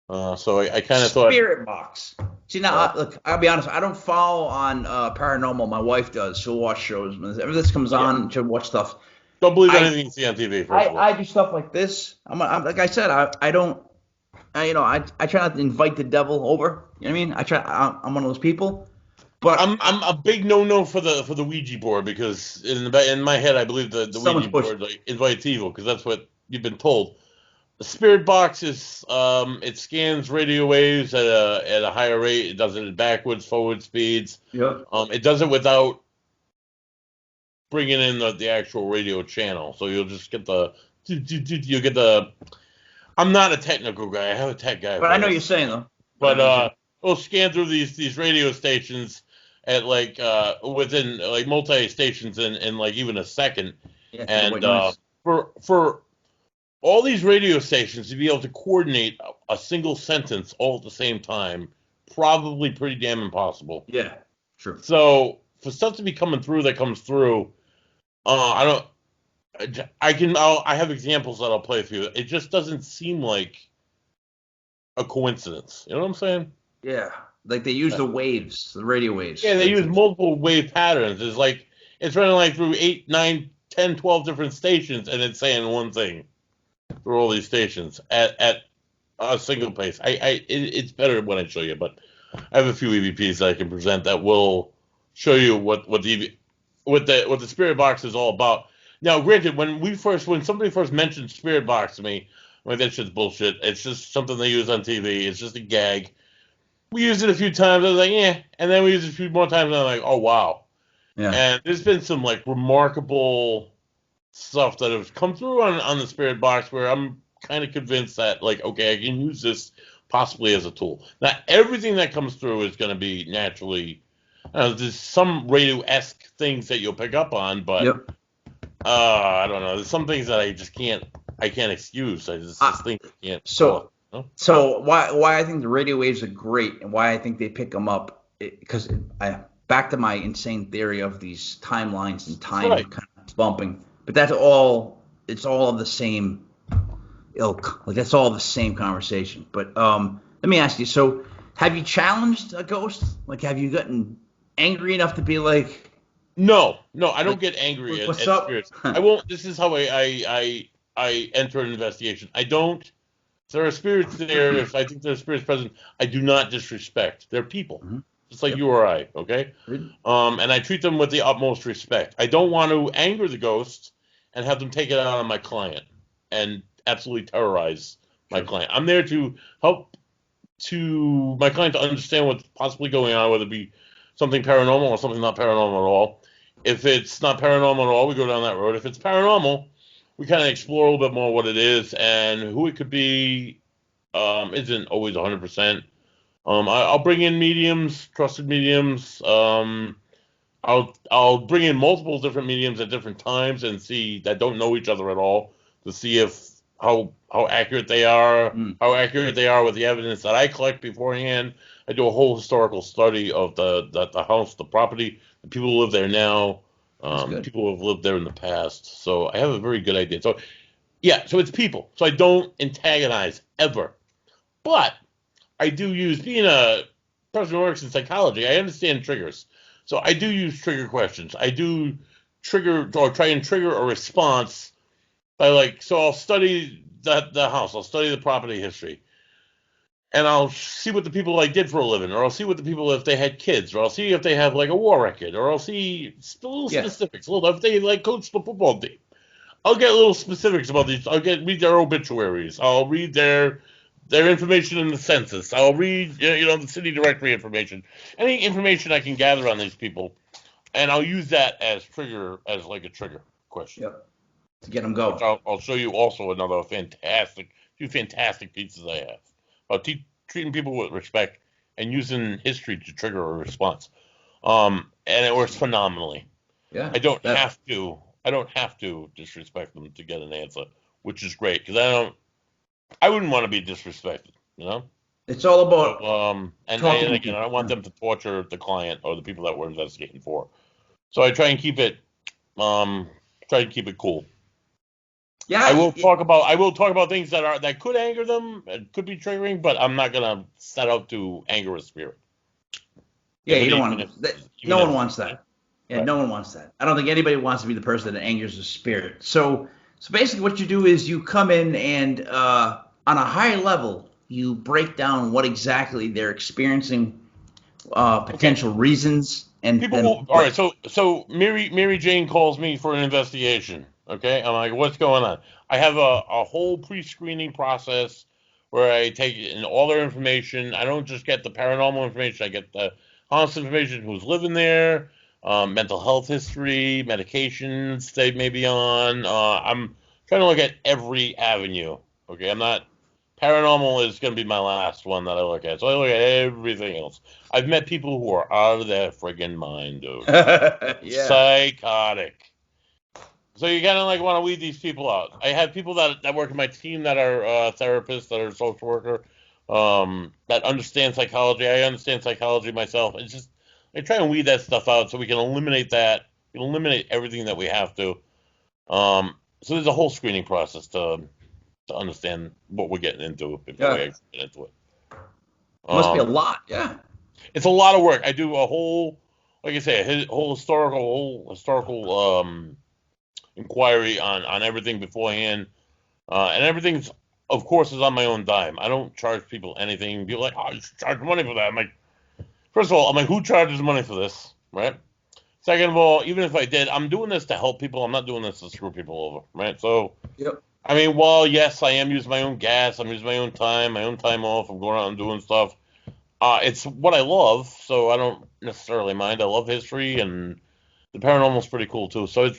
So I kind of thought, Spirit box. See now, uh, look, I'll be honest. I don't follow on paranormal. My wife does. She'll watch shows. Whenever this comes yeah, on, she'll watch stuff. don't believe I anything you see on TV. First I, of all, I do stuff like this. I'm like I said. I don't. I try not to invite the devil over. You know what I mean? I'm one of those people. But I'm a big no for the Ouija board because in my head I believe the someone's Ouija pushing. board like invites evil because that's what you've been told. The spirit box is it scans radio waves at a higher rate. It does it at backwards, forward speeds. Yeah. It does it without bringing in the actual radio channel. So you'll just get you'll get the. I'm not a technical guy. I have a tech guy But I for know what you're this, saying though. But I but know what you're saying. we'll scan through these radio stations at like within like multi stations in like even a second, Yeah, it's like a white and noise. for all these radio stations to be able to coordinate a single sentence all at the same time, probably pretty damn impossible. Yeah. True. So for stuff to be coming through that comes through, I don't. I have examples that I'll play with you. It just doesn't seem like a coincidence. You know what I'm saying? Yeah. Like they use the waves, the radio waves. Yeah, they Like use multiple wave patterns. It's like it's running like through 8, 9, 10, 12 different stations, and it's saying one thing through all these stations at a single pace. It's better when I show you, but I have a few EVPs that I can present that will show you what the spirit box is all about. Now, granted, when somebody first mentioned spirit box to me, I'm like that shit's bullshit. It's just something they use on TV. It's just a gag. We used it a few times. I was like, yeah, and then we used it a few more times, and I'm like, oh wow. yeah. And there's been some like remarkable stuff that has come through on the spirit box where I'm kind of convinced that like, okay, I can use this possibly as a tool. Not everything that comes through is going to be naturally. There's some radio-esque things that you'll pick up on, but Yep. I don't know. There's some things that I can't excuse. I just think I can't pull So up. You know? so why I think the radio waves are great and why I think they pick them up because I back to my insane theory of these timelines and time Right. kind of bumping. But that's all. It's all of the same ilk. Like that's all the same conversation. But let me ask you. So have you challenged a ghost? Like have you gotten angry enough to be No, I don't like get angry what's at up? spirits. I won't. This is how I enter an investigation. I don't. If there are spirits there, if I think there are spirits present, I do not disrespect. They're people, Mhm. just like Yep. you or I. Okay. Good. And I treat them with the utmost respect. I don't want to anger the ghost and have them take it out on my client and absolutely terrorize my True. client. I'm there to help my client to understand what's possibly going on, whether it be something paranormal or something not paranormal at all. If it's not paranormal at all, we go down that road. If it's paranormal, we kind of explore a little bit more what it is and who it could be. Isn't always 100%. I'll bring in mediums, trusted mediums. I'll bring in multiple different mediums at different times and see that don't know each other at all to see if how Mm. accurate they are with the evidence that I collect beforehand. I do a whole historical study of the house, the property, the people who live there now, That's good. people who have lived there in the past. So I have a very good idea. So yeah, so it's people. So I don't antagonize ever, but I do use being a person who works in psychology. I understand triggers, so I do use trigger questions. I do trigger or try and trigger a response by like. So I'll study the house. I'll study the property history, and I'll see what the people like did for a living, or I'll see what the people if they had kids, or I'll see if they have like a war record, or I'll see little Yeah. specifics, little if they like coach the football team. I'll get little specifics about these. Read their obituaries. I'll read their information in the census. I'll read the city directory information. Any information I can gather on these people, and I'll use that as like a trigger question. Yep. To get them Which going. I'll show you also another two fantastic pieces I have about treating people with respect and using history to trigger a response. And it works phenomenally. Yeah. I don't That have to. I don't have to disrespect them to get an answer, which is great because I wouldn't want to be disrespected, you know. it's all So, about and talking to again, I people. don't want Yeah. them to torture the client or the people that we're investigating for. So I try and keep it, um, try and keep it cool. Yeah, I will talk about things that could anger them, could be triggering, but I'm not gonna set out to anger a spirit. yeah. You don't want that. Even No one if wants that. Yeah, right. no one wants that. I don't think anybody wants to be the person that angers a spirit. So basically, what you do is you come in and on a high level, you break down what exactly they're experiencing, Okay. potential reasons, and People then will. All right. what. So Mary Jane calls me for an investigation. Okay. I'm like, what's going on? I have a whole pre-screening process where I take in all their information. I don't just get the paranormal information. I get the honest information, who's living there, mental health history, medications they may be on. I'm trying to look at every avenue. Okay. I'm not. Paranormal is going to be my last one that I look at. So I look at everything else. I've met people who are out of their friggin' mind, dude. Yeah. Psychotic. So you kind of like want to weed these people out. I have people that work in my team that are therapists, that are social worker, that understand psychology. I understand psychology myself. It's just I try and weed that stuff out so we can eliminate that. We can eliminate everything that we have to. So there's a whole screening process to understand what we're getting into before we Yeah. actually get into it. Must be a Um, lot. Yeah. it's a lot of work. I do a whole, like I say, a whole historical inquiry on everything beforehand, and everything's, of course, is on my own dime. I don't charge people anything. People are like, oh, you should charge money for that. I'm like, first of all, I'm like, who charges money for this, right? Second of all, even if I did, I'm doing this to help people. I'm not doing this to screw people over, right? So, Yep. I mean, while yes, I am using my own gas, I'm using my own time off. I'm going out and doing stuff. It's what I love, so I don't necessarily mind. I love history, and the paranormal's pretty cool too. So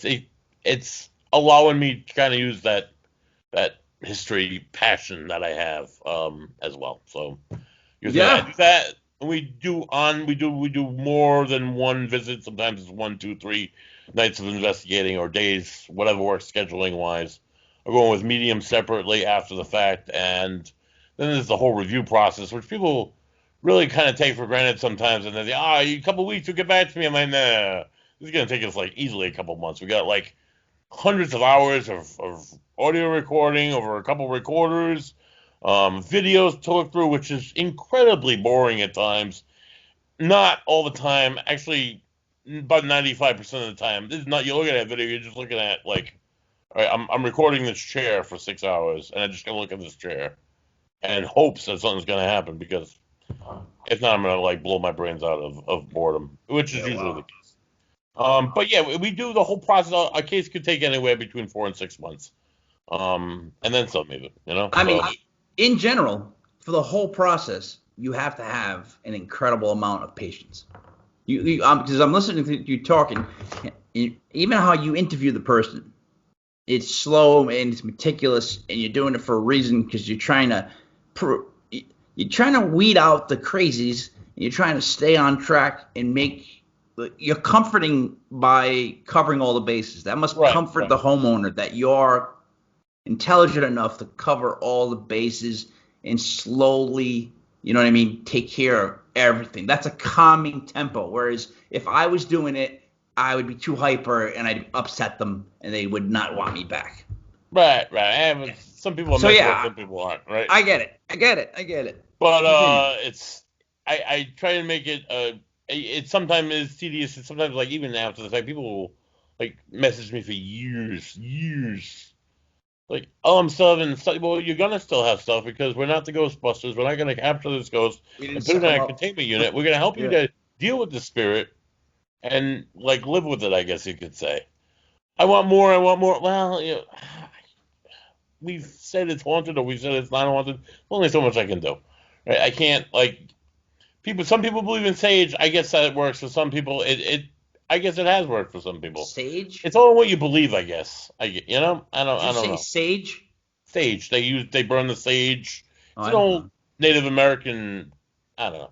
it's allowing me to kind of use that history passion that I have as well. So using that, I Yeah. do that. And we do more than one visit. Sometimes it's 1, 2, 3 nights of investigating or days, whatever works scheduling wise. We're going with mediums separately after the fact, and then there's the whole review process, which people really kind of take for granted sometimes. And they say, a couple weeks, you'll get back to me. I'm like, nah, this is gonna take us like easily a couple months. We got like hundreds of hours of audio recording over a couple recorders, videos to look through, which is incredibly boring at times. Not all the time, actually, about 95% of the time. This is not, you're looking at a video, you're just looking at, like, all right, I'm recording this chair for 6 hours, and I just gotta look at this chair and hopes that something's gonna happen, because if not, I'm gonna, like, blow my brains out of boredom, which is Yeah. usually the Wow. case. But yeah, we do the whole process. A case could take anywhere between 4 and 6 months. And then some even, I mean, So in general, for the whole process, you have to have an incredible amount of patience. Because I'm listening to you talking, even how you interview the person, it's slow and it's meticulous, and you're doing it for a reason because you're trying to weed out the crazies, and you're trying to stay on track and you're comforting by covering all the bases. That must right, comfort right, the homeowner that you're intelligent enough to cover all the bases and slowly, you know what I mean, take care of everything. That's a calming tempo. Whereas if I was doing it, I would be too hyper and I'd upset them and they would not want me back. right. And some people are So meant for it, yeah, some people aren't, right? I get it. I get it. I get it. But Continue. it's I try to make it. It sometimes is tedious, and sometimes like even after the fact, people will like message me for years. Like, oh, I'm still having stuff. Well, you're gonna still have stuff because we're not the Ghostbusters. We're not gonna capture this ghost We didn't and put it suck in them a up. containment unit. We're gonna help you Yeah. to deal with the spirit and like live with it, I guess you could say. I want more. I want more. Well, we've said it's haunted or we've said it's not haunted. There's only so much I can do. Right? I can't like people. Some people believe in sage. I guess that it works for some people. I guess it has worked for some people. Sage? It's all in what you believe, I guess. Did you I don't say know. sage? Sage. They burn the sage. Oh, It's I an don't old know. Native American. I don't know.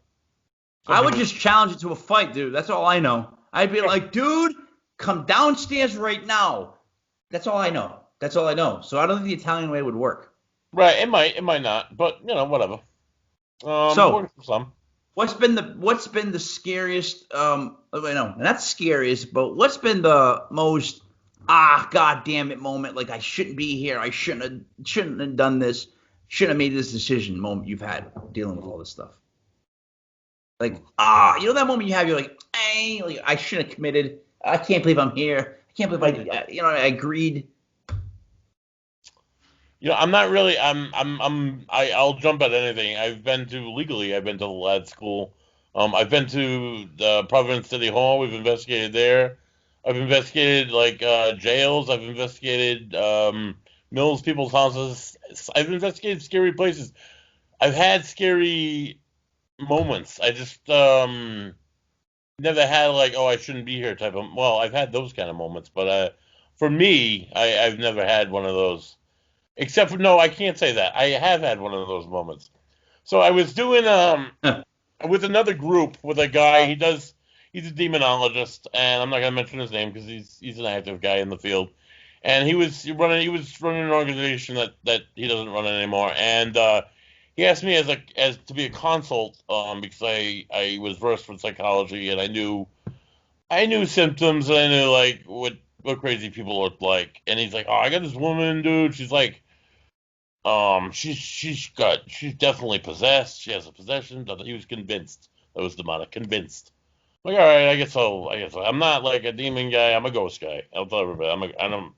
Some I would people. just challenge it to a fight, dude. That's all I know. I'd be like, dude, come downstairs right now. That's all I know. That's all I know. So I don't think the Italian way would work. Right. It might not, but whatever. So Works for some. what's been the scariest? Wait, no, not scariest, but what's been the most God damn it moment, like I shouldn't be here. I shouldn't have done this. Shouldn't have made this decision moment you've had dealing with all this stuff. Like, you know that moment you have, you're like, I shouldn't have committed. I can't believe I'm here. I can't believe I agreed. I'm not really. I'll jump at anything. I've been to the lad school. I've been to the Providence City Hall. We've investigated there. I've investigated like jails. I've investigated mills, people's houses. I've investigated scary places. I've had scary moments. I just never had like, oh, I shouldn't be here type of. Well, I've had those kind of moments, but for me, I've never had one of those. Except for no, I can't say that. I have had one of those moments. So I was doing with another group with a guy. He's a demonologist, and I'm not gonna mention his name because he's an active guy in the field. And he was running an organization that he doesn't run anymore. And he asked me as to be a consult because I was versed with psychology and I knew symptoms and I knew like what crazy people look like. And he's like, oh, I got this woman, dude. She's like. She's definitely possessed. She has a possession. He was convinced that was demonic. Convinced. Like, all right, I guess so. I'm not like a demon guy. I'm a ghost guy. I'll tell everybody. I don't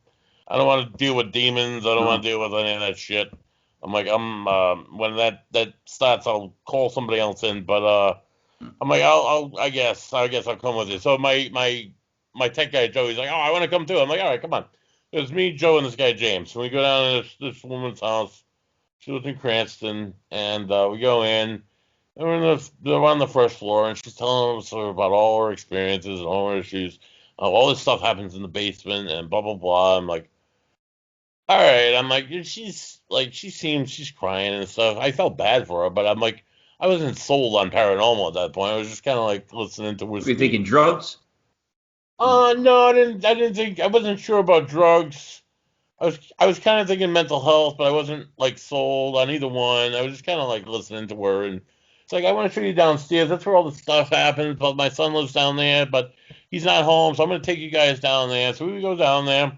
want to deal with demons. I don't want to deal with any of that shit. I'm like, when that starts, I'll call somebody else in. But I'm like, I guess I'll come with you. So my tech guy Joe, he's like, oh, I want to come too. I'm like, all right, come on. It was me, Joe, and this guy James. So we go down to this woman's house. She lives in Cranston, and we go in. And we're on the first floor, and she's telling us about all her experiences and all her issues. All this stuff happens in the basement, and blah blah blah. I'm like, all right. I'm like, she's crying and stuff. I felt bad for her, but I'm like, I wasn't sold on paranormal at that point. I was just kind of like listening to Were you thinking drugs? No, I didn't think. I wasn't sure about drugs. I was kind of thinking mental health, but I wasn't like sold on either one. I was just kind of like listening to her, and it's like I want to show you downstairs. That's where all the stuff happens. But my son lives down there, but he's not home, so I'm gonna take you guys down there. So we go down there,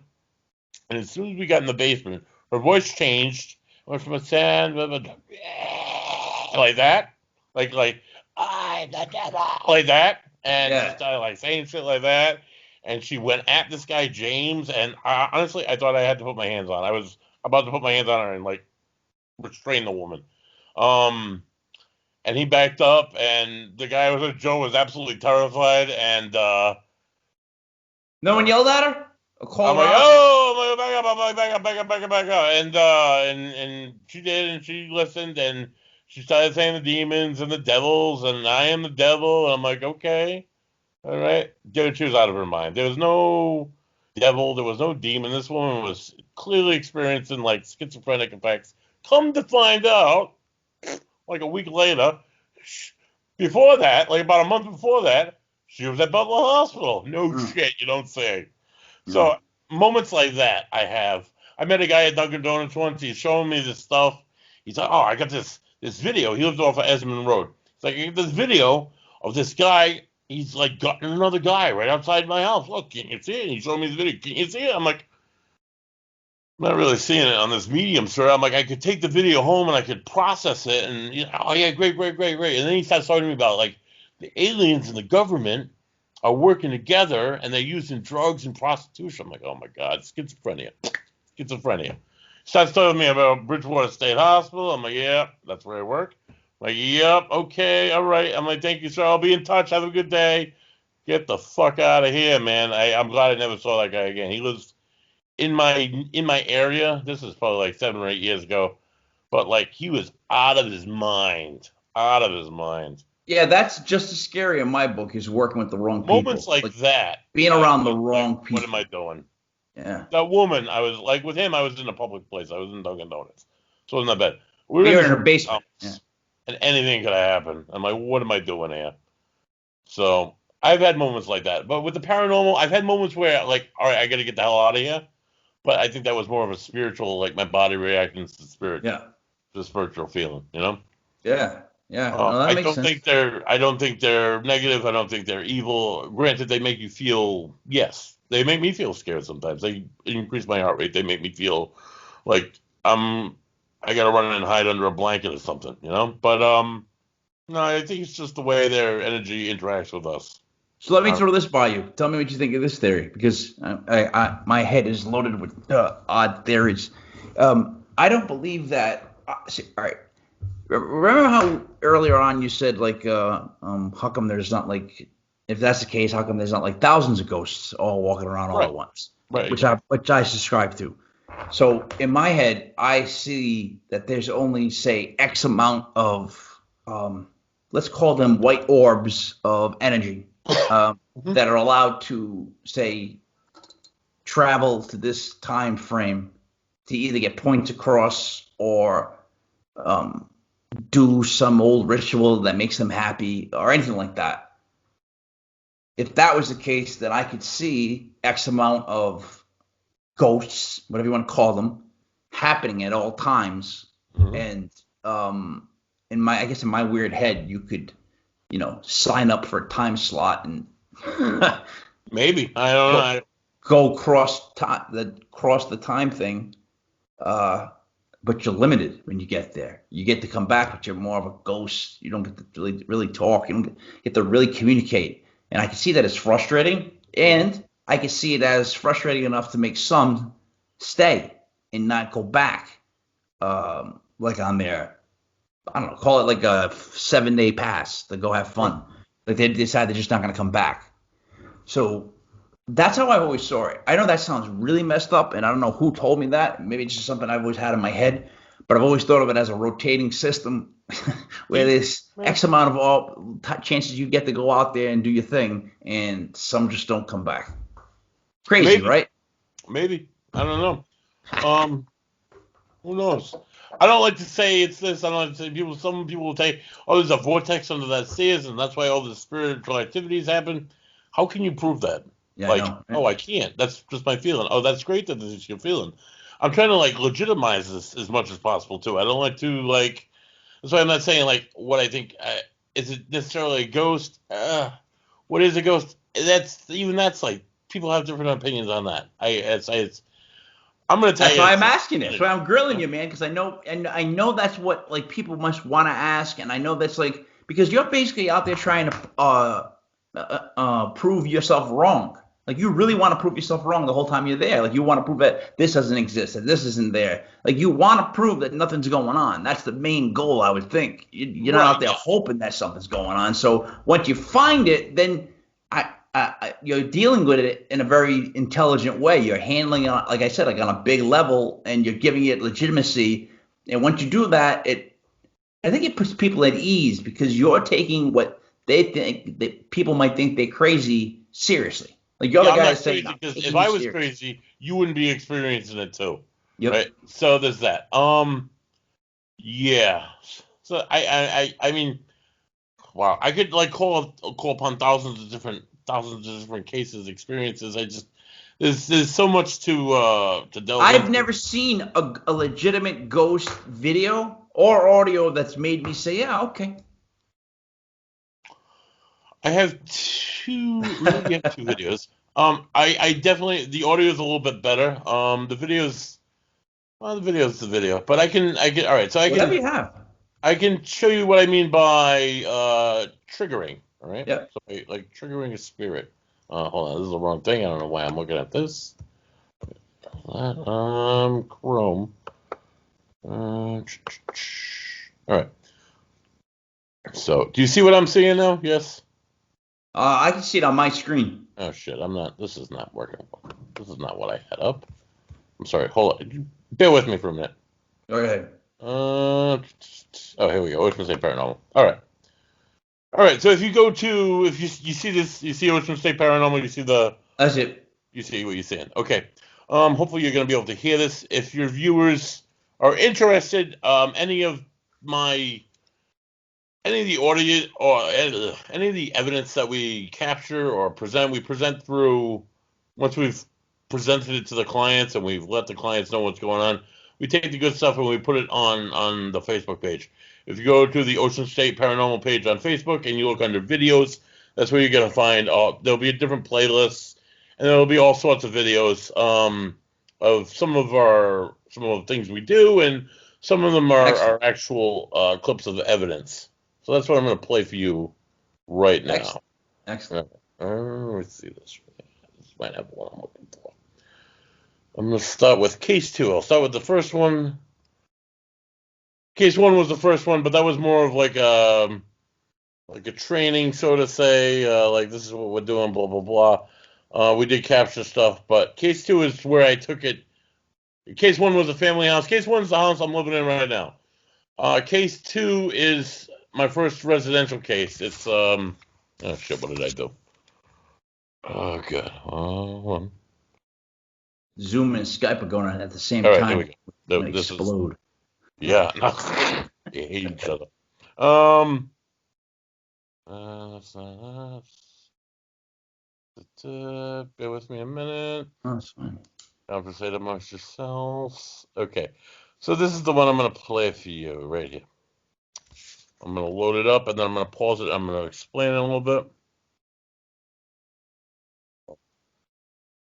and as soon as we got in the basement, her voice changed. Went from a sound like that, like I like that, and she started like saying shit like that, and she went at this guy James, and honestly, I thought I had to put my hands on. I was about to put my hands on her and like restrain the woman. Um, and he backed up, and the guy with Joe was absolutely terrified, and no one yelled at her. I'm like, oh, I'm like, back up, and she did, and she listened, and she started saying the demons and the devils, and I am the devil, and I'm like, okay, all right, dude, she was out of her mind. There was no devil, there was no demon. This woman was clearly experiencing like schizophrenic effects. Come to find out, like a week later, before that, like about a month before that, she was at Butler Hospital. No shit, you don't say. So moments like that I have. I met a guy at Dunkin' Donuts once. He's showing me this stuff. He's like, "Oh, I got this video." He lives off of Esmond Road. It's like I got this video of this guy. He's like gutting another guy right outside my house. Look, can you see it? He showed me the video. Can you see it? I'm like, I'm not really seeing it on this medium, sir. I'm like, I could take the video home and I could process it, and oh yeah, great. And then he starts talking to me about like the aliens and the government are working together and they're using drugs and prostitution. I'm like, oh my God, schizophrenia. Starts telling me about Bridgewater State Hospital. I'm like, yeah, that's where I work. I'm like, yep, okay, all right. I'm like, thank you, sir. I'll be in touch. Have a good day. Get the fuck out of here, man. I'm glad I never saw that guy again. He lives in my area. This is probably like 7 or 8 years ago. But like he was out of his mind. Out of his mind. Yeah, that's just as scary in my book is working with the wrong people. Moments like that. Being around the wrong people. What am I doing? Yeah. That woman, I was like with him, I was in a public place. I was in Dunkin' Donuts. So it wasn't that bad. We were in her basement. And anything could have happened. I'm like, what am I doing here? So I've had moments like that. But with the paranormal, I've had moments where like, all right, I gotta get the hell out of here. But I think that was more of a spiritual, like my body reacting to the spirit. Yeah. The spiritual feeling, you know? Yeah. Yeah, no, that I makes don't sense. think they're negative. I don't think they're evil. Granted, they make you feel, yes, they make me feel scared sometimes. They increase my heart rate. They make me feel like I gotta run and hide under a blanket or something, you know. But no, I think it's just the way their energy interacts with us. So let me Uh, throw this by you. Tell me what you think of this theory, because my head is loaded with odd theories. I don't believe that. See, all right. Remember how earlier on you said like, how come there's not like, if that's the case, how come there's not like thousands of ghosts all walking around all right, at once, right. which I subscribe to. So in my head, I see that there's only say X amount of let's call them white orbs of energy Mhm. that are allowed to say travel to this time frame to either get points across or um, do some old ritual that makes them happy or anything like that. If that was the case, then I could see X amount of ghosts, whatever you want to call them, happening at all times. Mhm. And in my, I guess in my weird head, you could, sign up for a time slot and Maybe I don't know. go go cross the time thing. Uh, but you're limited when you get there. You get to come back, but you're more of a ghost. You don't get to really talk. You don't get to really communicate. And I can see that as frustrating, Mhm. and I can see it as frustrating enough to make some stay and not go back. Like on their, I don't know, call it like a 7 day pass to go have Right. fun. Like they decide they're just not going to come back. So that's how I always saw it. I know that sounds really messed up, and I don't know who told me that. Maybe it's just something I've always had in my head, but I've always thought of it as a rotating system where See? there's Yeah. X amount of all chances you get to go out there and do your thing, and some just don't come back. Crazy, Maybe, right? maybe. I don't know. Um, who knows? I don't like to say it's this. I don't like to say people. Some people will say, "Oh, there's a vortex under that stairs, and that's why all the spiritual activities happen." How can you prove that? Yeah, I Like, know. oh, I can't. That's just my feeling. Oh, that's great that this is your feeling. I'm trying to like legitimize this as much as possible too. I don't like to like. That's why I'm not saying like what I think. Is it necessarily a ghost? What is a ghost? That's like people have different opinions on that. I'm gonna tell That's you why it's I'm just asking this. energy. Why I'm grilling you, man, because I know, and I know that's what like people must want to ask, and I know that's like because you're basically out there trying to prove yourself wrong. Like you really want to prove yourself wrong the whole time you're there. Like you want to prove that this doesn't exist, that this isn't there. Like you want to prove that nothing's going on. That's the main goal, I would think. You're not Right? out there Yeah. hoping that something's going on. So once you find it, then you're dealing with it in a very intelligent way. You're handling it, like I said, like on a big level, and you're giving it legitimacy. And once you do that, I think it puts people at ease because you're taking what they think that people might think they're crazy seriously. Like you're the Yeah, I'm guy not that's saying, crazy "I'm because if taking you I was serious." crazy, you wouldn't be experiencing it too, Yep. right? So there's that. Yeah. So I mean, wow, I could like call upon thousands of different cases, experiences. I just there's so much to delve I've into. never seen a legitimate ghost video or audio that's made me say, "Yeah, okay." I have maybe have two videos. I definitely the audio is a little bit better. The videos, well, the video is the video, but I can, all right. So Whatever you have. I can show you what I mean by triggering. All right, Yep. so like triggering a spirit. Hold on, this is the wrong thing. I don't know why I'm looking at this. Chrome. All right. So, do you see what I'm seeing now? Yes. I can see it on my screen. Oh shit, I'm not. This is not working. This is not what I had up. I'm sorry. Hold on. Bear with me for a minute. Go ahead. Oh, here we go. Ocean State Paranormal. All right. All right. So if you go to, if you see this, you see Ocean State Paranormal, That's it. you see what you're seeing. Okay. Hopefully you're going to be able to hear this. If your viewers are interested, my, any of the audio or any of the evidence that we capture or present, we present through, once we've presented it to the clients and we've let the clients know what's going on, we take the good stuff and we put it on the Facebook page. If you go to the Ocean State Paranormal page on Facebook and you look under videos, that's where you're gonna find there'll be a different playlists, and there'll be all sorts of videos of some of the things we do, and some of them are actual clips of evidence. So that's what I'm gonna play for you right now. Excellent. Let's see this. This might have one I'm looking for. I'm going to start with case 2. I'll start with the first one. Case 1 was the first one, but that was more of like a training, so to say. Like, this is what we're doing, blah, blah, blah. We did capture stuff, but case 2 is where I took it. Case 1 was a family house. Case 1 is the house I'm living in right now. Case 2 is my first residential case. It's, oh shit, what did I do? Oh, God. Zoom and Skype are going on at the same All right, time. here we go. This explode. Yeah, they hate each other. Bear with me a minute. Oh, that's fine. Conversate amongst yourselves. Okay, so this is the one I'm going to play for you right here. I'm going to load it up, and then I'm going to pause it. I'm going to explain it a little bit.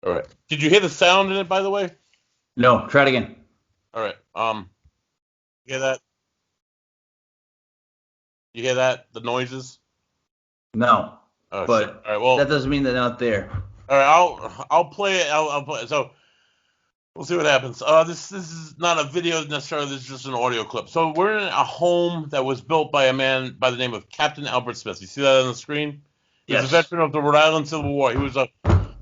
All right. Did you hear the sound in it, by the way? No, try it again. All right. You hear that? You hear that? The noises? No. Oh, but shit. All right. Well, that doesn't mean they're not there. All right. I'll play it. I'll play it. So we'll see what happens. This is not a video necessarily. This is just an audio clip. So we're in a home that was built by a man by the name of Captain Albert Smith. You see that on the screen? He was a veteran of the Rhode Island Civil War. He was a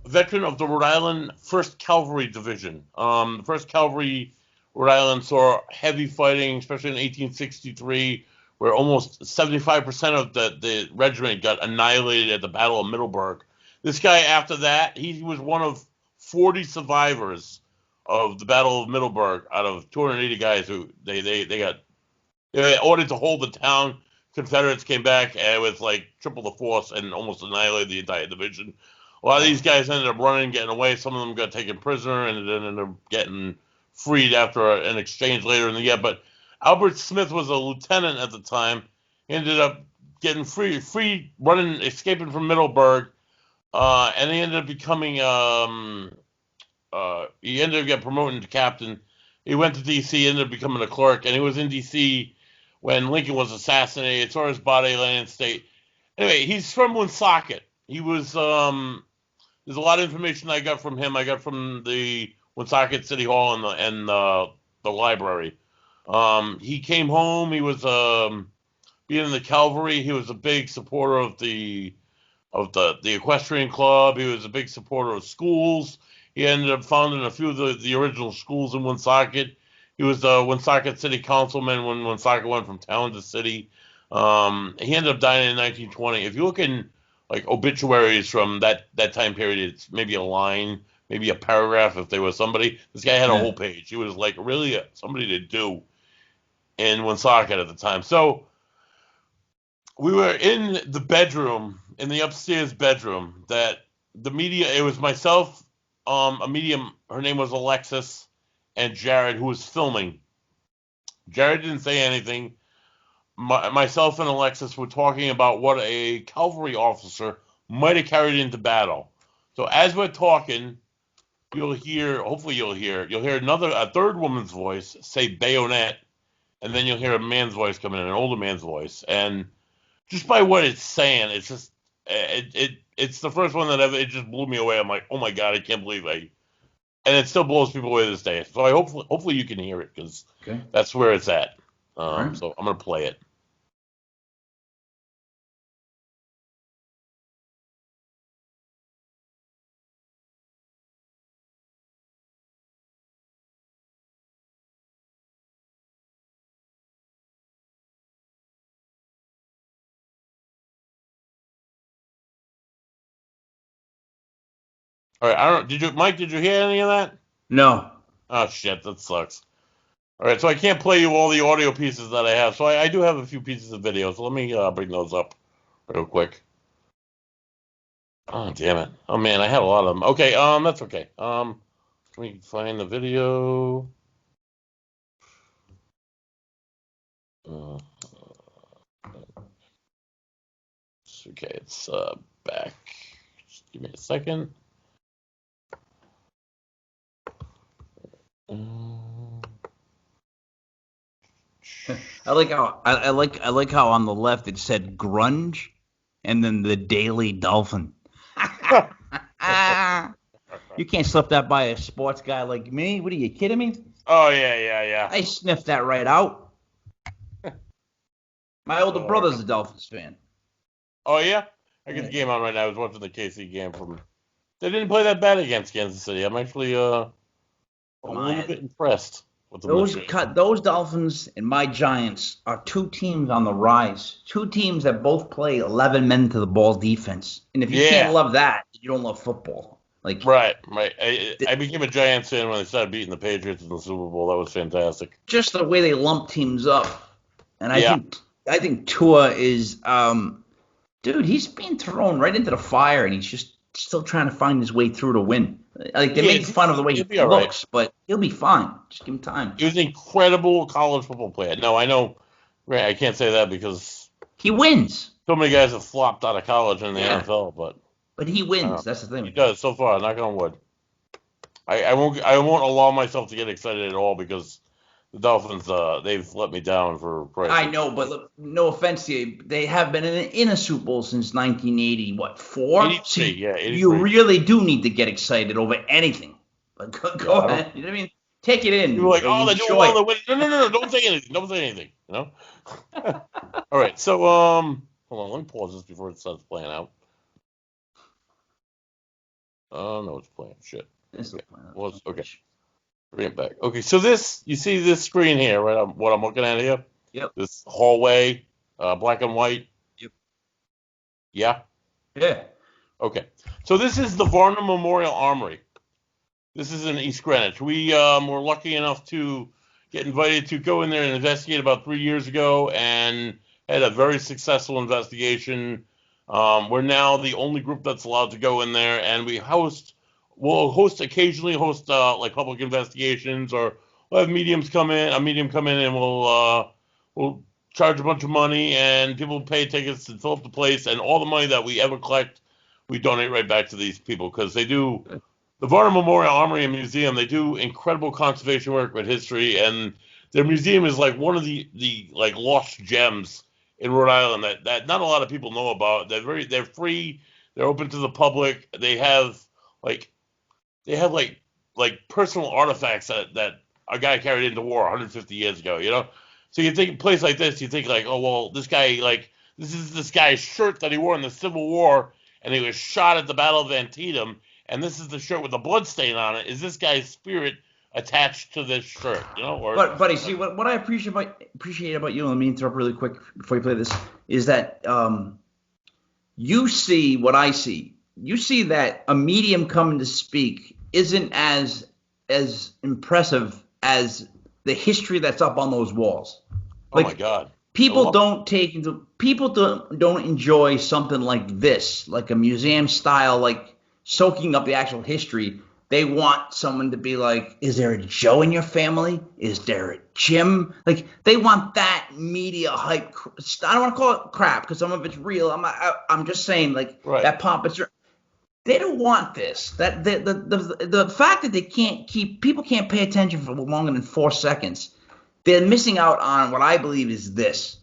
veteran of the Rhode Island 1st Cavalry Division. The 1st Cavalry, Rhode Island, saw heavy fighting, especially in 1863, where almost 75% of the regiment got annihilated at the Battle of Middleburg. This guy, after that, he was one of 40 survivors of the Battle of Middleburg out of 280 guys who they got ordered to hold the town. Confederates came back with like triple the force and almost annihilated the entire division. A lot of these guys ended up running, getting away. Some of them got taken prisoner and then ended up getting freed after an exchange later in the year. But Albert Smith was a lieutenant at the time. He ended up getting free running, escaping from Middleburg, and he ended up becoming. He ended up getting promoted to captain. He went to D.C., ended up becoming a clerk, and he was in D.C. when Lincoln was assassinated. Saw his body laying in state. Anyway, he's from Woonsocket. He was. There's a lot of information I got from him. I got from the Woonsocket City Hall and the library. He came home. He was being in the cavalry. He was a big supporter of the equestrian club. He was a big supporter of schools. He ended up founding a few of the original schools in Woonsocket. He was the Woonsocket City Councilman when Woonsocket went from town to city. He ended up dying in 1920. If you look in like obituaries from that time period, it's maybe a line, maybe a paragraph if there was somebody. This guy had a whole page. He was like really somebody to do in Woonsocket at the time. So we were in the bedroom, in the upstairs bedroom, that the media, it was myself, a medium, her name was Alexis, and Jared, who was filming. Jared didn't say anything. Myself and Alexis were talking about what a cavalry officer might have carried into battle. So as we're talking, hopefully you'll hear a third woman's voice say bayonet, and then you'll hear a man's voice come in, an older man's voice. And just by what it's saying, it's just, it's the first one that it just blew me away. I'm like, oh my God, I can't believe and it still blows people away to this day. So hopefully you can hear it, because that's where it's at. Right. So I'm going to play it. All right, Mike, did you hear any of that? No. Oh shit, that sucks. All right, so I can't play you all the audio pieces that I have. So I do have a few pieces of video. So let me bring those up real quick. Oh damn it! Oh man, I had a lot of them. Okay, that's okay. Let me find the video. Uh, okay, it's back. Just give me a second. I like how I like how on the left it said grunge, and then the Daily Dolphin. You can't slip that by a sports guy like me. What are you kidding me? Oh yeah. I sniffed that right out. My older Uh, brother's a Dolphins fan. oh yeah, I get the game on right now. I was watching the KC game from. They didn't play that bad against Kansas City. I'm actually a little bit impressed with them this year. Those Dolphins and my Giants are two teams on the rise. Two teams that both play 11 men to the ball defense. And if you can't Yeah, love that, you don't love football. Like right. I became a Giants fan when they started beating the Patriots in the Super Bowl. That was fantastic. just the way they lump teams up. And Yeah. I think Tua is dude, he's being thrown right into the fire and he's just still trying to find his way through to win. Like they He make is. fun of the way He'll he be all right. looks, but he'll be fine. Just give him time. He was an incredible college football player. No, I know. Right, I can't say that because He wins. so many guys have flopped out of college in the Yeah. NFL, but But he wins. That's the thing. he does so far. Knock on wood. I won't allow myself to get excited at all because the Dolphins they've let me down for Christ's I sake. know, but look, no offense to you, they have been in a Super Bowl since 1980. What, 4? 83, yeah, 83. You really do need to get excited over anything. But go I don't- ahead. You know what I mean? Take it in. People are like, oh, they're doing enjoy well, it. they're winning. No, don't say anything. Don't say anything. You know. All right, so hold on, let me pause this before it starts playing out. Oh no, it's playing. Shit. Okay. Bring it back. Okay, so you see this screen here, right? What I'm looking at here? Yep. This hallway, black and white. Yep. Yeah? Yeah. Okay. So this is the Varner Memorial Armory. This is in East Greenwich. We were lucky enough to get invited to go in there and investigate about 3 years ago and had a very successful investigation. We're now the only group that's allowed to go in there, and we'll occasionally host like public investigations, or we'll have a medium come in and we'll charge a bunch of money and people pay tickets and fill up the place, and all the money that we ever collect we donate right back to these people because they do the Varner Memorial Armory and Museum. They do incredible conservation work with history, and their museum is like one of the like lost gems in Rhode Island that not a lot of people know about. They're free. They're open to the public. Like they have like personal artifacts that a guy carried into war 150 years ago. You know, so you think a place like this, you think like, oh well, this is this guy's shirt that he wore in the Civil War, and he was shot at the Battle of Antietam, and this is the shirt with the blood stain on it. Is this guy's spirit attached to this shirt? You know, or But buddy, see what I appreciate about you. Let me interrupt really quick before you play this. Is that you see what I see. You see that a medium coming to speak isn't as impressive as the history that's up on those walls. oh my God. People don't enjoy something like this, like a museum style, like soaking up the actual history. They want someone to be like, is there a Joe in your family? Is there a Jim? Like they want that media hype. I don't want to call it crap because some of it's real. I'm just saying like that pompous. They don't want this. That the fact that people can't pay attention for longer than 4 seconds. They're missing out on what I believe is this.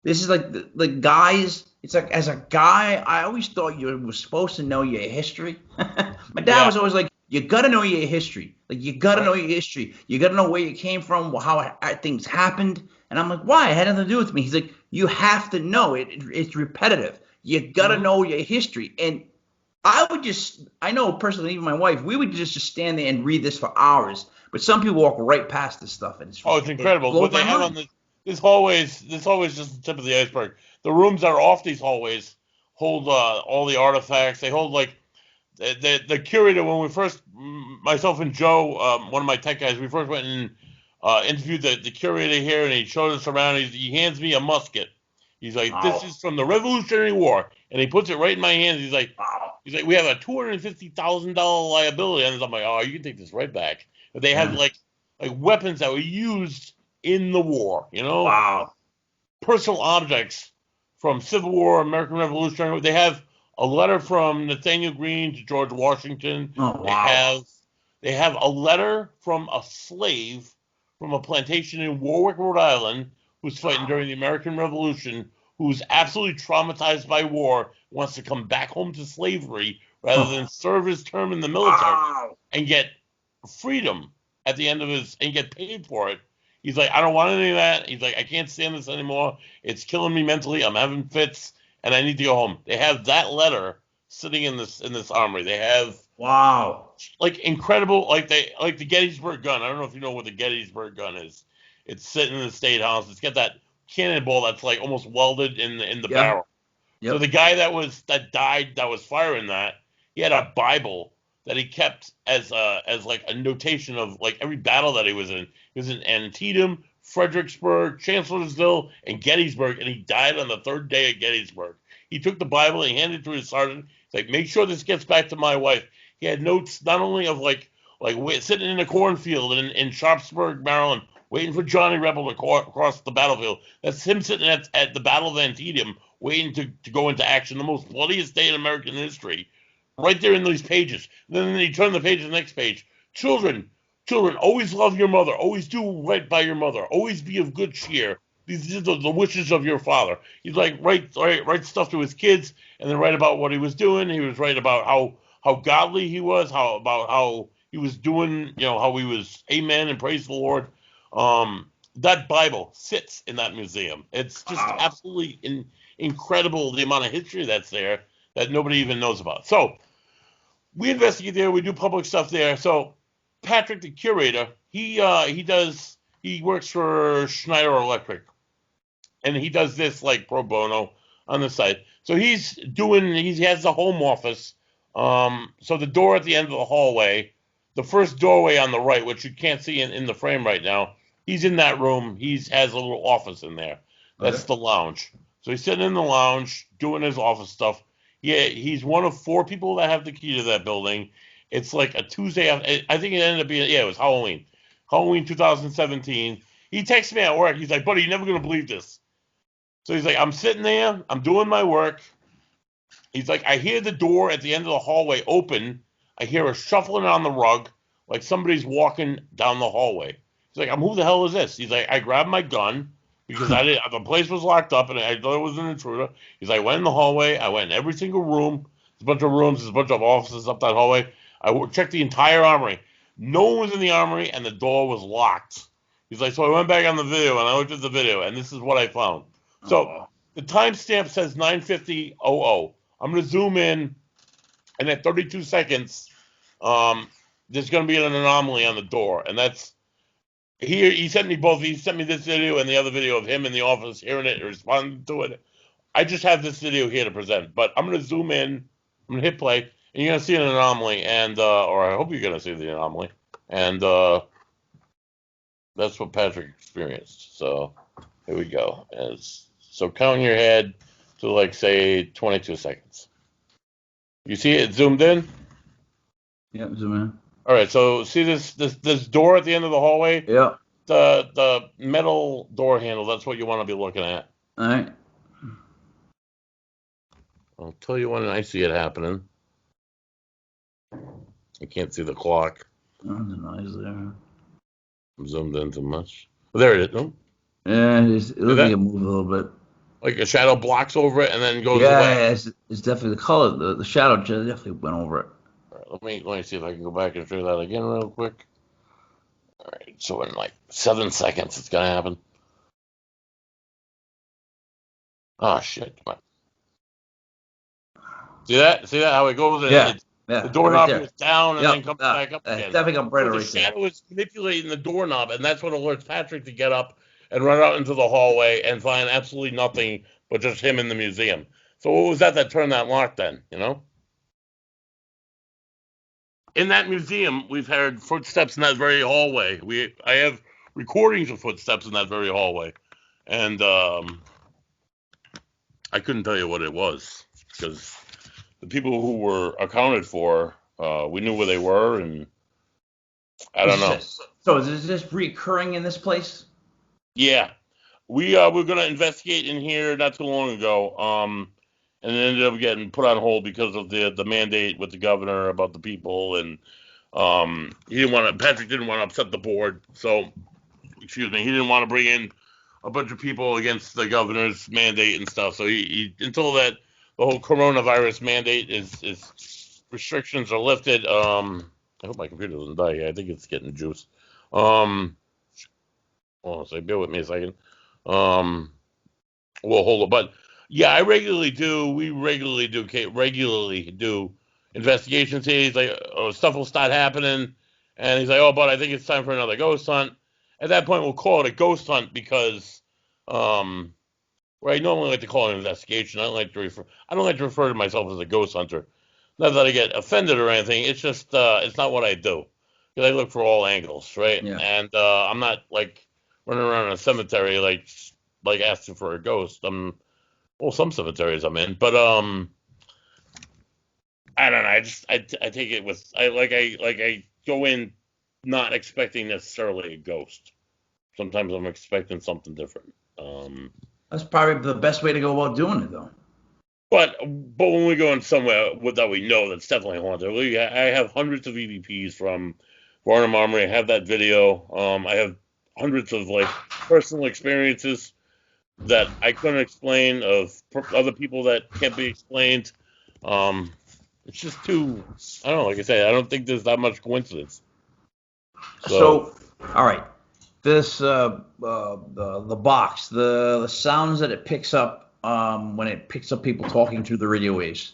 This is like the guys. It's like as a guy, I always thought you were supposed to know your history. My dad was always like, you got to know your history. Like you got to know your history. You got to know where you came from, how things happened. And I'm like, why? It had nothing to do with me. He's like, you have to know it. It's repetitive. You got to know your history. And I know personally, even my wife, we would just stand there and read this for hours. But some people walk right past this stuff, and it's incredible. What they have on this hallways just the tip of the iceberg. The rooms that are off these hallways hold all the artifacts. They hold like the curator. When we first, myself and Joe, one of my tech guys, we first went and interviewed the curator here, and he showed us around. He hands me a musket. He's like, this is from the Revolutionary War, and he puts it right in my hands. He's like, we have a $250,000 liability on this. I'm like, oh, you can take this right back. But they have like weapons that were used in the war, you know? Wow. personal objects from Civil War, American Revolution. They have a letter from Nathaniel Greene to George Washington. Oh, They wow. have a letter from a slave from a plantation in Warwick, Rhode Island, who's fighting during the American Revolution, who's absolutely traumatized by war, wants to come back home to slavery rather than serve his term in the military Wow. and get freedom at the end of his and get paid for it. He's like, I don't want any of that. He's like, I can't stand this anymore. It's killing me mentally. I'm having fits, and I need to go home. They have that letter sitting in this armory. They have Wow. like incredible, like the Gettysburg gun. I don't know if you know what the Gettysburg gun is. It's sitting in the State House. It's got that cannonball that's like almost welded in the barrel. So Yep. the guy that died that was firing that, he had a Bible that he kept as like a notation of like every battle that he was in. He was in Antietam, Fredericksburg, Chancellorsville, and Gettysburg, and he died on the third day of Gettysburg. He took the Bible and he handed it to his sergeant. He's like, make sure this gets back to my wife. He had notes not only of like sitting in a cornfield in Sharpsburg, Maryland, waiting for Johnny Rebel to cross the battlefield. That's him sitting at the Battle of Antietam, waiting to go into action, the most bloodiest day in American history, right there in these pages. And then you turn the page to the next page. Children, always love your mother. Always do right by your mother. Always be of good cheer. These are the wishes of your father. He's like write stuff to his kids, and then write about what he was doing. He was right about how godly he was, how he was doing, how he was amen and praise the Lord. That Bible sits in that museum. It's just absolutely incredible the amount of history that's there that nobody even knows about. So we investigate there. We do public stuff there. So Patrick, the curator, he works for Schneider Electric, and he does this like pro bono on the side. So he has the home office. So the door at the end of the hallway, the first doorway on the right, which you can't see in the frame right now, he's in that room. He has a little office in there. That's the lounge. So he's sitting in the lounge doing his office stuff. Yeah, he's one of 4 people that have the key to that building. It's like a Tuesday. I think it ended up being, it was Halloween. Halloween 2017. He texts me at work. He's like, buddy, you're never going to believe this. So he's like, I'm sitting there. I'm doing my work. He's like, I hear the door at the end of the hallway open. I hear a shuffling on the rug, like somebody's walking down the hallway. He's like, who the hell is this? He's like, I grabbed my gun because the place was locked up and I thought it was an intruder. He's like, I went in the hallway. I went in every single room. There's a bunch of rooms. There's a bunch of offices up that hallway. I checked the entire armory. No one was in the armory and the door was locked. He's like, so I went back on the video and I looked at the video and this is what I found. So the timestamp says 9:50:00. I'm going to zoom in, and at 32 seconds, there's going to be an anomaly on the door, and that's here. He sent me both. He sent me this video and the other video of him in the office hearing it and responding to it. I just have this video here to present, but I'm going to zoom in. I'm going to hit play, and you're going to see an anomaly, and or I hope you're going to see the anomaly, and that's what Patrick experienced. So here we go. So count in your head to like say 22 seconds. You see it zoomed in? Yep, zoom in. All right, so see this door at the end of the hallway? Yeah. The metal door handle, that's what you want to be looking at. All right. I'll tell you when I see it happening. I can't see the clock. Oh, there's a noise there. I'm zoomed in too much. Well, there it is. Oh. Yeah, it looks like it moved a little bit. Like a shadow blocks over it and then goes away. Yeah, it's definitely the color. The shadow definitely went over it. All right, let me see if I can go back and show that again real quick. All right, so in like 7 seconds, it's gonna happen. Oh shit! Come on. See that? See that? How it goes? Yeah. The doorknob right goes down and then comes back up again. Definitely got brighter right there. The shadow is manipulating the doorknob, and that's what alerts Patrick to get up and run out into the hallway and find absolutely nothing but just him in the museum. So what was that turned that lock then, you know? In that museum, we've heard footsteps in that very hallway. I have recordings of footsteps in that very hallway. And I couldn't tell you what it was because the people who were accounted for, we knew where they were, and I don't know. So is this recurring in this place? Yeah. We were going to investigate in here not too long ago, and it ended up getting put on hold because of the mandate with the governor about the people, and Patrick didn't want to upset the board, so excuse me, he didn't want to bring in a bunch of people against the governor's mandate and stuff. So he until that the whole coronavirus mandate is restrictions are lifted. I hope my computer doesn't die here. I think it's getting juice. Hold on, so bear with me a second. We'll hold it. But yeah, we regularly do investigations here. He's like, oh, stuff will start happening. And he's like, oh, but I think it's time for another ghost hunt. At that point, we'll call it a ghost hunt because, where I normally like to call it an investigation. I don't like to refer to myself as a ghost hunter. Not that I get offended or anything. It's just, it's not what I do. Because I look for all angles, right? Yeah. And I'm not like running around in a cemetery like asking for a ghost. Some cemeteries I'm in, but I don't know. I take it with I go in not expecting necessarily a ghost. Sometimes I'm expecting something different. That's probably the best way to go about doing it, though. But when we go in somewhere that we know that's definitely haunted, I have hundreds of EVPs from Paranormal Armory. I have that video. I have hundreds of like personal experiences that I couldn't explain of other people that can't be explained. It's just too. I don't know. Like I say, I don't think there's that much coincidence. So all right, this the box, the sounds that it picks up when it picks up people talking through the radio waves.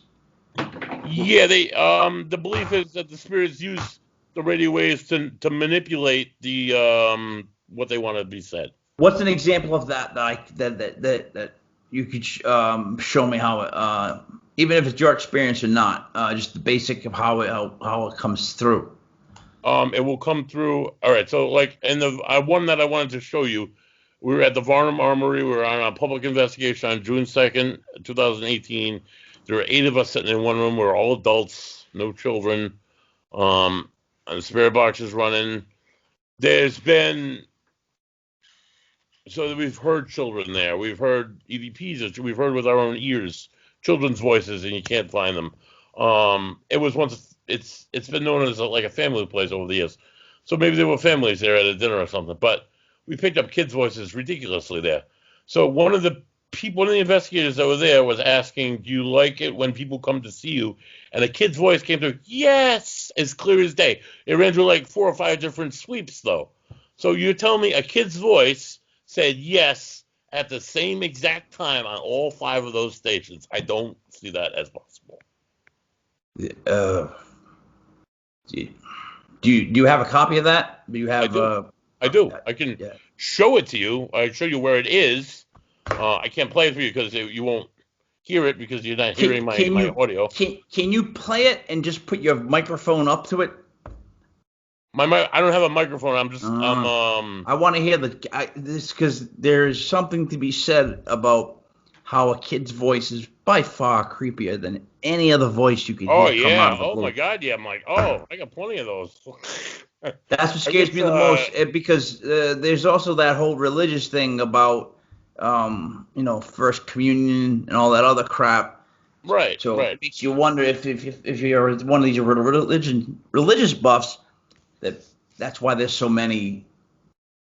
Yeah, the belief is that the spirits use the radio waves to manipulate the what they want to be said. What's an example of that that you could show me how even if it's your experience or not, just the basic of how it comes through. It will come through. All right, so like in the one that I wanted to show you, we were at the Varnum Armory. We were on a public investigation on June 2nd, 2018. There were 8 of us sitting in one room. We were all adults, no children. And the spirit box is running. There's been so that we've heard children there. We've heard EVPs. We've heard with our own ears children's voices, and you can't find them. It was once. It's been known as like a family place over the years. So maybe there were families there at a dinner or something. But we picked up kids' voices ridiculously there. So one of the investigators that were there was asking, "Do you like it when people come to see you?" And a kid's voice came through, "Yes," as clear as day. It ran through like 4 or 5 different sweeps, though. So you're telling me a kid's voice said yes at the same exact time on all 5 of those stations? I don't see that as possible. Do you have a copy of that? Do you have? I do. I can show it to you. I show you where it is. I can't play it for you because you won't hear it because you're not hearing my audio. Can you play it and just put your microphone up to it? I don't have a microphone. I'm just I want to hear this because there's something to be said about how a kid's voice is by far creepier than any other voice you could hear come out of the blue. Oh my God, yeah. I'm like, I got plenty of those. That's what scares me the most because there's also that whole religious thing about first communion and all that other crap. Right. So right. It makes you wonder if you're one of these religious buffs, that's why there's so many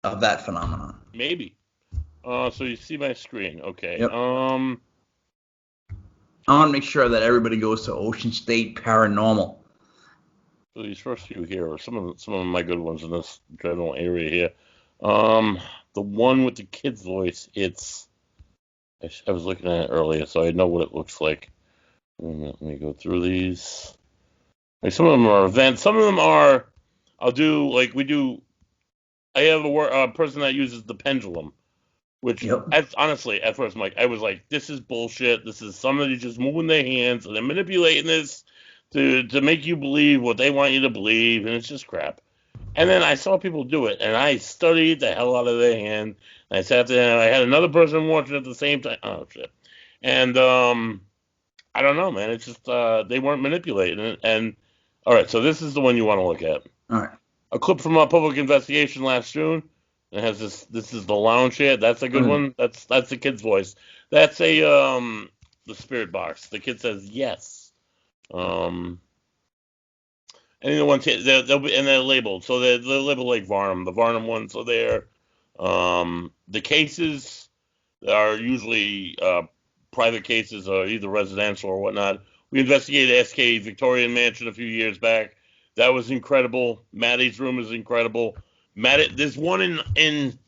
of that phenomenon. Maybe. So you see my screen, okay? Yep. I want to make sure that everybody goes to Ocean State Paranormal. So these first few here are some of my good ones in this general area here. The one with the kid's voice, I was looking at it earlier, so I know what it looks like. Let me go through these. Like some of them are events. Some of them are. I have a person that uses the pendulum, which honestly, at first, Mike, I was like, this is bullshit. This is somebody just moving their hands and they're manipulating this to make you believe what they want you to believe, and it's just crap. And then I saw people do it, and I studied the hell out of their hand. And I sat there, and I had another person watching at the same time. Oh, shit. And I don't know, man. It's just they weren't manipulating it. And all right, so this is the one you want to look at. All right. A clip from a public investigation last June. It has this. This is the lounge here. That's a good Mm. one. That's the kid's voice. That's a the spirit box. The kid says yes. Any of the ones here, they'll be, and they're labeled. So they're labeled like Varnum. The Varnum ones are there. The cases are usually private cases, or either residential or whatnot. We investigated SK Victorian Mansion a few years back. That was incredible. Maddie's room is incredible. There's one in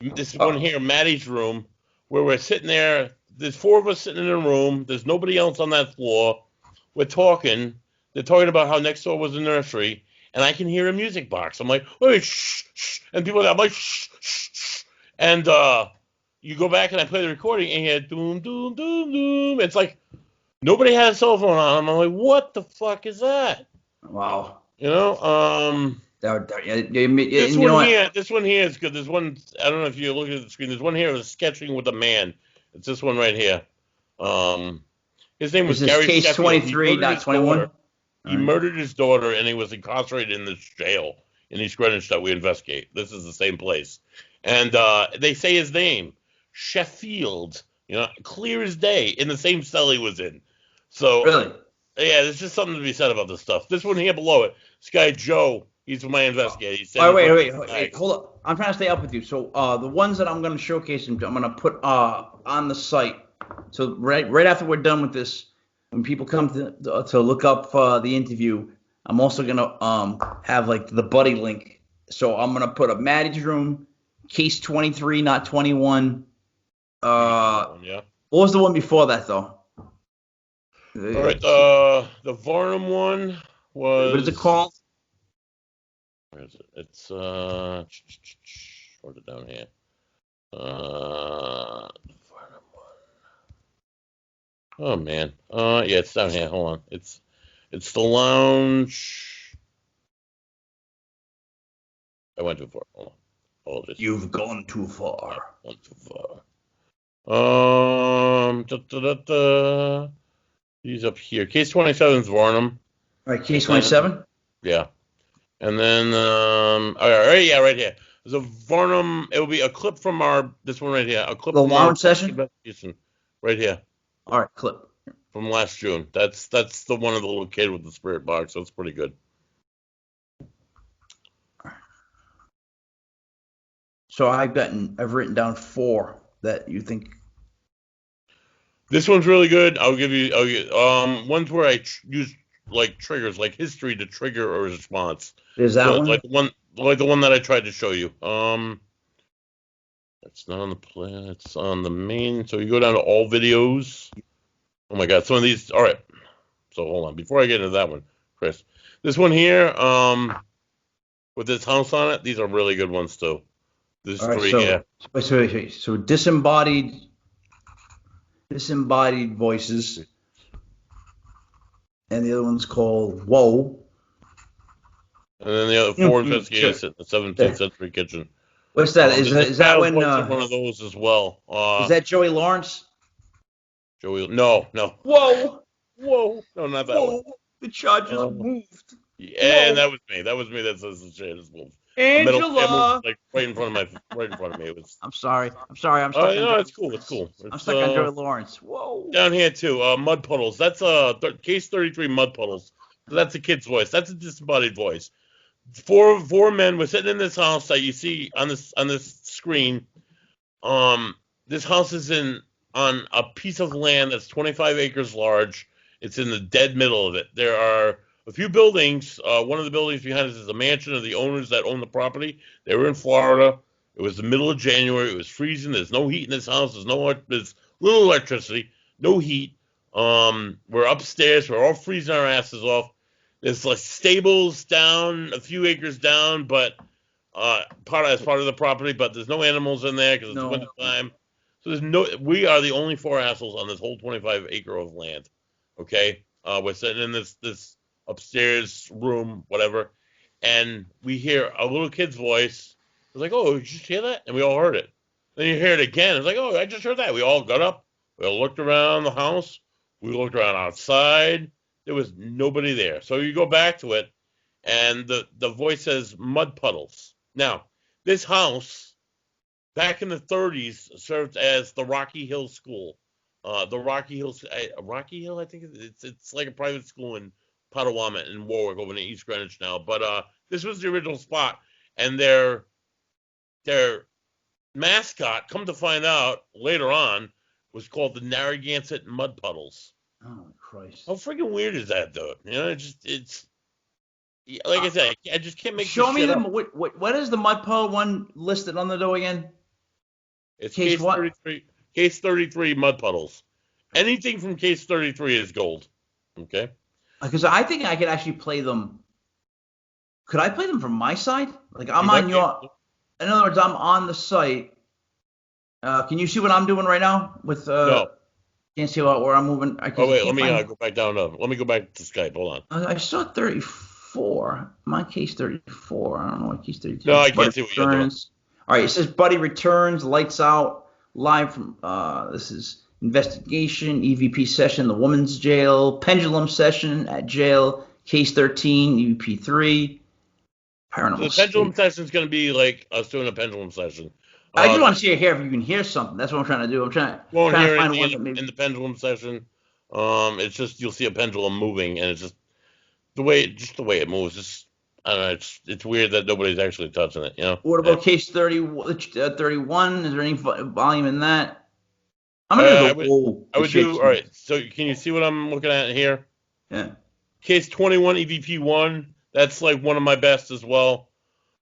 this one here, Maddie's room, where we're sitting there. There's four of us sitting in a room. There's nobody else on that floor. We're talking. They're talking about how next door was a nursery, and I can hear a music box. I'm like, wait, shh, shh. And people, I'm like, shh, shh, shh. And you go back and I play the recording, and you hear doom, doom, doom, doom. It's like nobody had a cell phone on them. I'm like, what the fuck is that? Wow. You know, this one here is good. There's one, I don't know if you look at the screen. There's one here of sketching with a man. It's this one right here. His name was Gary case Sheffield. 23, not 21. He murdered his daughter, and he was incarcerated in this jail in East Greenwich that we investigate. This is the same place. And they say his name, Sheffield, clear as day, in the same cell he was in. So, really? Yeah, there's just something to be said about this stuff. This one here below it, this guy Joe, he's my investigator. He said, wait, hold up. I'm trying to stay up with you. So the ones that I'm going to showcase, I'm going to put on the site. So right after we're done with this, when people come to look up the interview, I'm also going to have like the buddy link. So I'm going to put a Maddie's room, case 23, not 21. Yeah. What was the one before that, though? All right, the Varnum one was. What is it called? Where is it? It's wrote it down here. Varnum one. Oh man. Yeah, it's down here. Hold on. It's the lounge. I went too far. Hold on. You've gone too far. I went too far. He's up here. Case 27 is Varnum. All right, case 27? Yeah. And then, all right, yeah, right here. There's a Varnum. It will be a clip from this one right here. A clip the from lounge session? Right here. All right, clip. From last June. That's the one of the little kid with the spirit box. That's pretty good. So I've written down 4 that you think. This one's really good. I'll give you ones where I use like triggers, like history to trigger a response. Is that one? Like the one that I tried to show you. It's not on the plan. It's on the main. So you go down to all videos. Oh my God, some of these. All right. So hold on. Before I get into that one, Chris, this one here, with this house on it, these are really good ones too. This all right, three here. So disembodied voices, and the other one's called Whoa. And then the other 4 investigators in the 17th century kitchen. What's that? Is that when? One of those as well. Is that Joey Lawrence? No. Whoa! No, not that one. The charges moved. Yeah, and that was me. That says the charges moved. Angela, like right in front of me. It was. I'm sorry. I'm stuck. No, it's cool. I'm stuck on Joey Lawrence. Whoa. Down here too. Mud puddles. That's case 33. Mud puddles. So that's a kid's voice. That's a disembodied voice. Four men were sitting in this house that you see on this screen. This house is on a piece of land that's 25 acres large. It's in the dead middle of it. There are a few buildings. One of the buildings behind us is a mansion of the owners that own the property. They were in Florida. It was the middle of January. It was freezing. There's no heat in this house. There's little electricity, no heat. We're upstairs. We're all freezing our asses off. There's like stables down a few acres down, but part of the property. But there's no animals in there because it's winter time. So we are the only 4 assholes on this whole 25 acre of land. Okay, we're sitting in this upstairs room, whatever, and we hear a little kid's voice. It's like, oh, did you hear that? And we all heard it. Then you hear it again. It's like, oh, I just heard that. We all got up. We all looked around the house. We looked around outside. There was nobody there. So you go back to it, and the voice says mud puddles. Now, this house back in the 30s, served as the Rocky Hill School. The Rocky Hill, I think it's like a private school in Potawatomi in Warwick over in East Greenwich now. But this was the original spot, and their mascot, come to find out later on, was called the Narragansett Mud Puddles. Oh Christ! How freaking weird is that, though? You know, it's like I said, I just can't make show this me shit the up. what is the mud puddle one listed on the door again? It's Case what? 33. Case 33 Mud Puddles. Anything from Case 33 is gold. Okay. Because I think I could actually play them. Could I play them from my side? Like I'm You on might be your. able to. In other words, I'm on the site. Can you see what I'm doing right now? With No. can't see where I'm moving. Oh wait, let can't me find. Go back down. Let me go back to Skype. Hold on. I saw 34. My case 34. I don't know what case 32. No, I Buddy can't see what you're doing. returns. All right, it says Buddy returns. Lights out. Live from. This is investigation. EVP session. The woman's jail. Pendulum session at jail. Case 13. EVP 3. Paranormal. So the pendulum session is going to be like us doing a pendulum session. I just want to see here if you can hear something. That's what I'm trying to do. I'm trying to find one that maybe in the pendulum session. It's just you'll see a pendulum moving, and it's just the way it moves. Just I don't know. It's weird that nobody's actually touching it. You know. What about case 31? Is there any volume in that? I'm gonna go. I would do. All right. So can you see what I'm looking at here? Yeah. Case 21 EVP 1. That's like one of my best as well.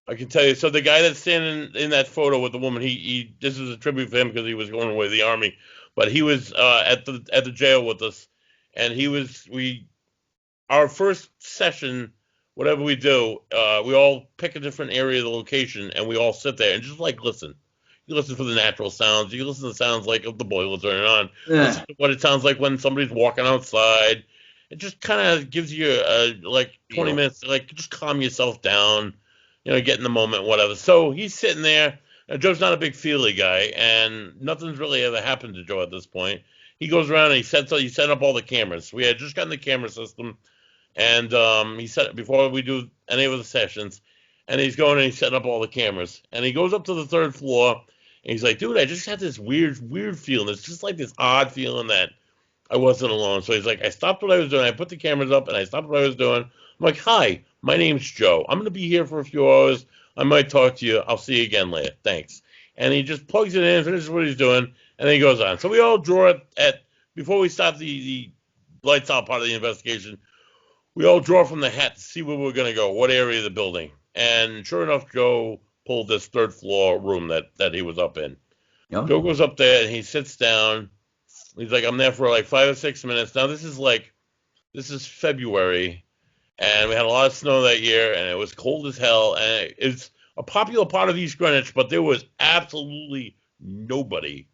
I can tell you. So the guy that's standing in that photo with the woman, he this is a tribute for him because he was going away to the army, but he was at the jail with us, and our first session, whatever we do, we all pick a different area of the location, and we all sit there and just like listen. You listen for the natural sounds. You listen to the sounds like of the boiler turning on. Yeah. Listen to what it sounds like when somebody's walking outside. It just kind of gives you like 20 minutes to like just calm yourself down. You know, get in the moment, whatever. So he's sitting there. Joe's not a big feely guy, and nothing's really ever happened to Joe at this point. He goes around and he set up all the cameras. We had just gotten the camera system, and he set before we do any of the sessions, and he's going and he's setting up all the cameras. And he goes up to the third floor, and he's like, dude, I just had this weird feeling. It's just like this odd feeling that I wasn't alone. So he's like, I stopped what I was doing. I put the cameras up, and I stopped what I was doing. I'm like, hi, my name's Joe. I'm going to be here for a few hours. I might talk to you. I'll see you again later. Thanks. And he just plugs it in, finishes what he's doing, and then he goes on. So we all draw before we start the lights out part of the investigation, we all draw from the hat to see where we're going to go, what area of the building. And sure enough, Joe pulled this third floor room that he was up in. Yep. Joe goes up there, and he sits down. He's like, I'm there for like 5 or 6 minutes. Now, this is February. And we had a lot of snow that year, and it was cold as hell. And it's a popular part of East Greenwich, but there was absolutely nobody.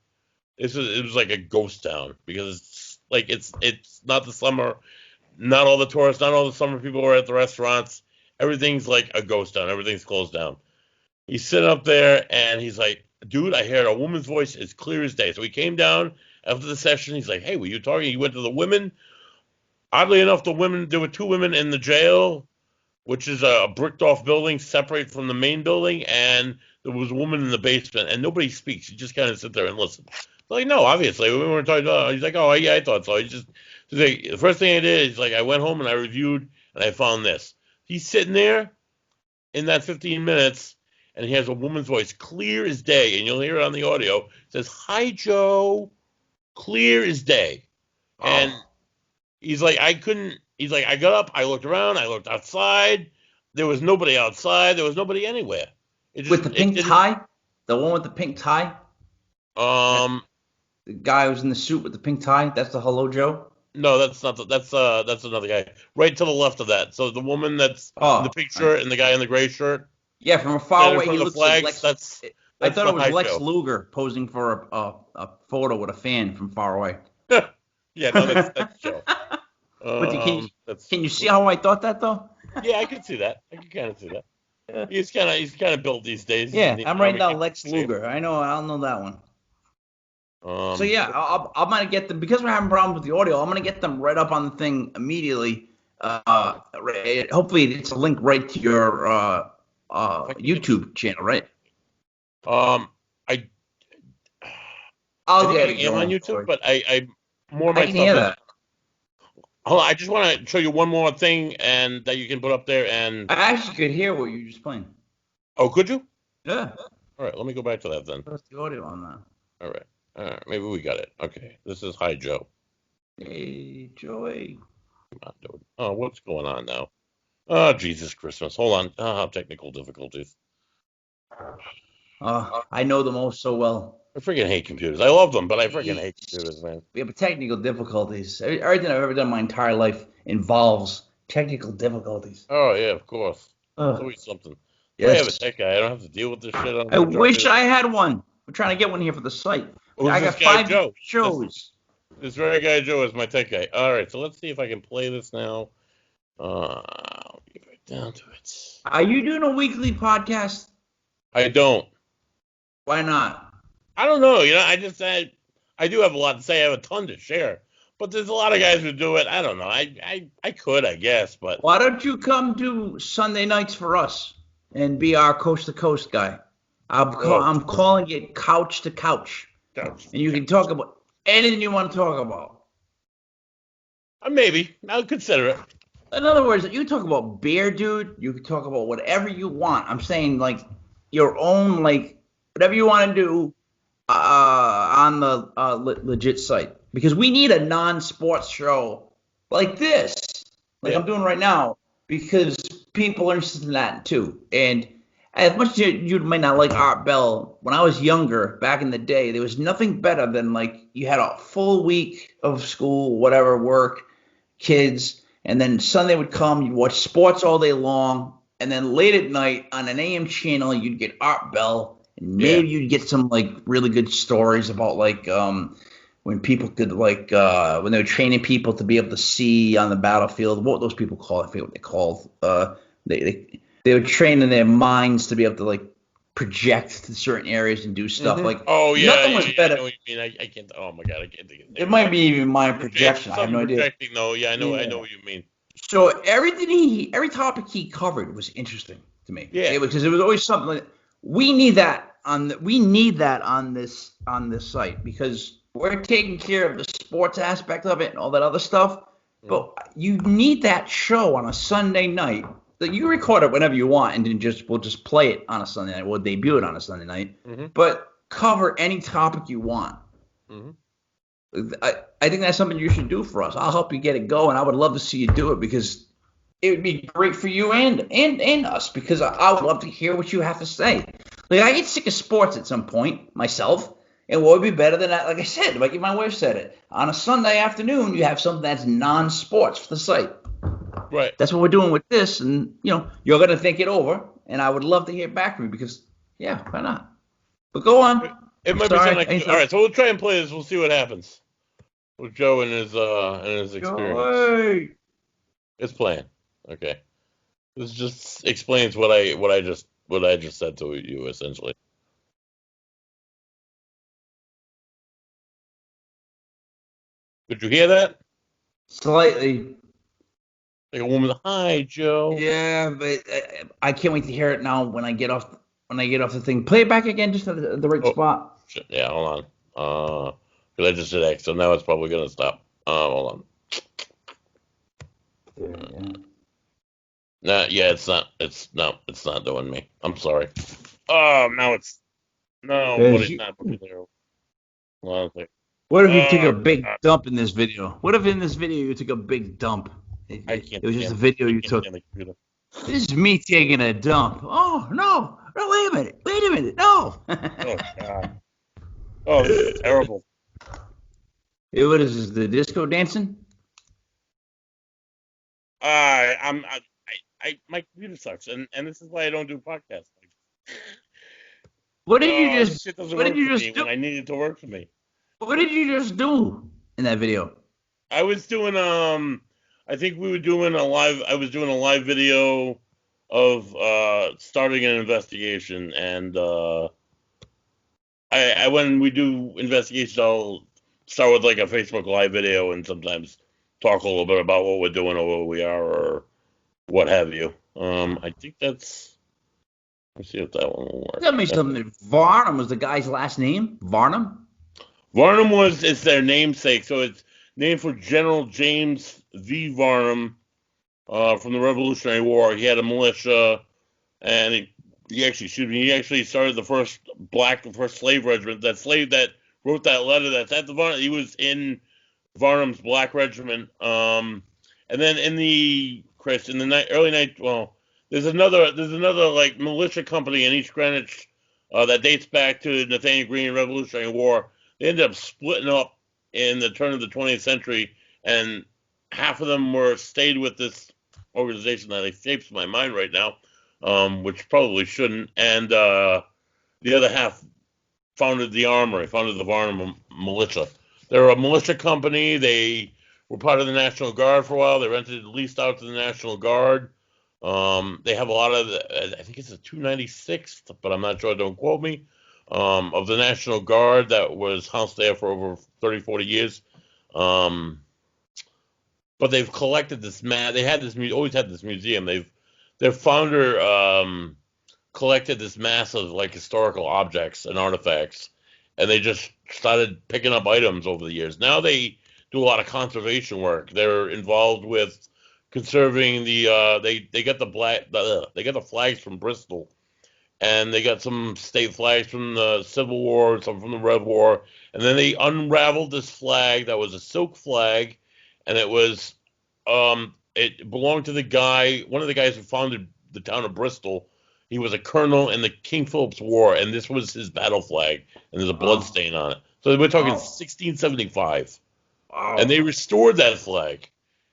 It was like a ghost town because it's not the summer. Not all the tourists, not all the summer people were at the restaurants. Everything's like a ghost town. Everything's closed down. He's sitting up there, and he's like, dude, I heard a woman's voice as clear as day. So he came down after the session. He's like, hey, were you talking? He went to the women. Oddly enough, there were 2 women in the jail, which is a bricked-off building separate from the main building, and there was a woman in the basement, and nobody speaks. You just kind of sit there and listen. Like, no, obviously, we weren't talking about. He's like, oh, yeah, I thought so. He's like, the first thing I did is, like, I went home and I reviewed, and I found this. He's sitting there in that 15 minutes, and he has a woman's voice, clear as day, and you'll hear it on the audio. It says, hi, Joe, clear as day. Oh. And he's like, I got up, I looked around, I looked outside. There was nobody outside. There was nobody anywhere. With the pink tie? The one with the pink tie? The guy who's in the suit with the pink tie? That's the Hello Joe? No, that's not. That's another guy. Right to the left of that. So the woman that's in the pink shirt and the guy in the gray shirt. Yeah, from far away, he looks like Lex. That's I thought it was Lex Luger posing for a photo with a fan from far away. Yeah, no, that's Joe. Can you see how I thought that though? Yeah, I can see that. I can kind of see that. Yeah. He's kind of built these days. Yeah, I'm writing down Lex Luger. I'll know that one. So yeah, I'm gonna get them because we're having problems with the audio. I'm gonna get them right up on the thing immediately. Hopefully, it's a link right to your YouTube channel, right? I I'll think get I it am on going. YouTube, but I more of I my can stuff hear is. that. Hold on, I just want to show you one more thing and that you can put up there. And I actually could hear what you were just playing. oh, could you? Yeah. All right, let me go back to that then. What's the audio on that? All right, maybe we got it. Okay, this is Hi Joe. Hey, Joey. Come on, dude. Oh, what's going on now? Oh, Jesus Christmas. Hold on. Technical difficulties. I know them all so well. I freaking hate computers. I love them, but I freaking hate computers, man. We have technical difficulties. Everything I've ever done in my entire life involves technical difficulties. Oh, yeah, of course. It's Ugh. always something. I have a Yes. tech guy. I don't have to deal with this shit. I don't I have to charge wish it. I had one. We're trying to get one here for the site. Who's I this got guy, 5 Joe? shows. This very guy, Joe, is my tech guy. All right, so let's see if I can play this now. I'll get right down to it. Are you doing a weekly podcast? I don't. Why not? I don't know. I do have a lot to say. I have a ton to share. But there's a lot of guys who do it. I don't know. I could, I guess, but Why don't you come do Sunday nights for us and be our coast to coast guy? I'm calling it couch to couch, and you can talk about anything you want to talk about. Maybe I'll consider it. In other words, you talk about beer, dude. You can talk about whatever you want. I'm saying like your own, like whatever you want to do on the legit site, because we need a non-sports show like this, like I'm doing right now, because people are interested in that too. And as much as you might not like Art Bell, when I was younger, back in the day, there was nothing better than like you had a full week of school, whatever, work, kids, and then Sunday would come, you'd watch sports all day long, and then late at night on an AM channel, you'd get Art Bell, and maybe you'd get some like really good stories about like when people could like when they were training people to be able to see on the battlefield. What those people call it, I forget what they called. They were training their minds to be able to like project to certain areas and do stuff. Mm-hmm. Like nothing was better. I know what you mean. I can't. Oh my god, I can't think of it. It might be even my projection. I have no idea. Projecting though. Yeah, I know what you mean. So every topic he covered was interesting to me. Yeah, because it was always something like we need that on this site, because we're taking care of the sports aspect of it and all that other stuff. But you need that show on a Sunday night that you record it whenever you want, and then we'll just play it on a Sunday night. We'll debut it on a Sunday night, but cover any topic you want. I think that's something you should do for us. I'll help you get it going. I would love to see you do it, because it would be great for you and us, because I would love to hear what you have to say. Like, I get sick of sports at some point myself, and what would be better than that? Like I said, like my wife said it, on a Sunday afternoon, you have something that's non-sports for the site. Right. That's what we're doing with this, and you're gonna think it over, and I would love to hear back from you, because why not? But go on. It might be something. All right, so we'll try and play this. We'll see what happens with Joe and his experience. It's playing. Okay. This just explains what I just said to you, essentially. Did you hear that? Slightly. Like a woman. Hi, Joe. Yeah, but I can't wait to hear it now when I get off the thing. Play it back again, just at the right spot. Shit, yeah, hold on. Because I just did X, so now it's probably gonna stop. Hold on. Nah, yeah, it's not. It's not doing me. I'm sorry. Oh, now it's no. What is not there? Hold on. What if you took a big dump in this video? What if in this video you took a big dump? It was just a video you took. This is me taking a dump. Oh, no, wait a minute, no. Oh, God. Oh, this is terrible. What is this, the disco dancing? My computer sucks, and this is why I don't do podcasts. What did you just? What did you just do? When I needed to work for me. What did you just do in that video? I was doing I think we were doing a live. I was doing a live video of starting an investigation, and I when we do investigations, I'll start with like a Facebook live video, and sometimes talk a little bit about what we're doing or where we are or what have you. I think that's Let's see if that one will work. Tell me something. Varnum was the guy's last name? Varnum? Varnum is their namesake, so it's named for General James V. Varnum from the Revolutionary War. He had a militia, and he actually started the first slave regiment. That slave that wrote that letter that's at the Varnum, he was in Varnum's Black Regiment. And then in the early night, well, there's another like militia company in East Greenwich that dates back to Nathaniel Greene Revolutionary War. They ended up splitting up in the turn of the 20th century, and half of them stayed with this organization that escapes my mind right now, which probably shouldn't, and the other half founded the Armory, founded the Varnum Militia. They're a militia company. They were part of the National Guard for a while. They leased out to the National Guard. They have a lot of, I think it's the 296th, but I'm not sure, don't quote me, of the National Guard that was housed there for over 30, 40 years. But they've collected this always had this museum. Their founder collected this mass of like historical objects and artifacts, and they just started picking up items over the years. Now they do a lot of conservation work. They're involved with conserving they got the flags from Bristol, and they got some state flags from the Civil War, some from the Red War, and then they unraveled this flag that was a silk flag, and it belonged to one of the guys who founded the town of Bristol. He was a colonel in the King Philip's War, and this was his battle flag, and there's a blood stain on it. So we're talking 1675. Wow. And they restored that flag.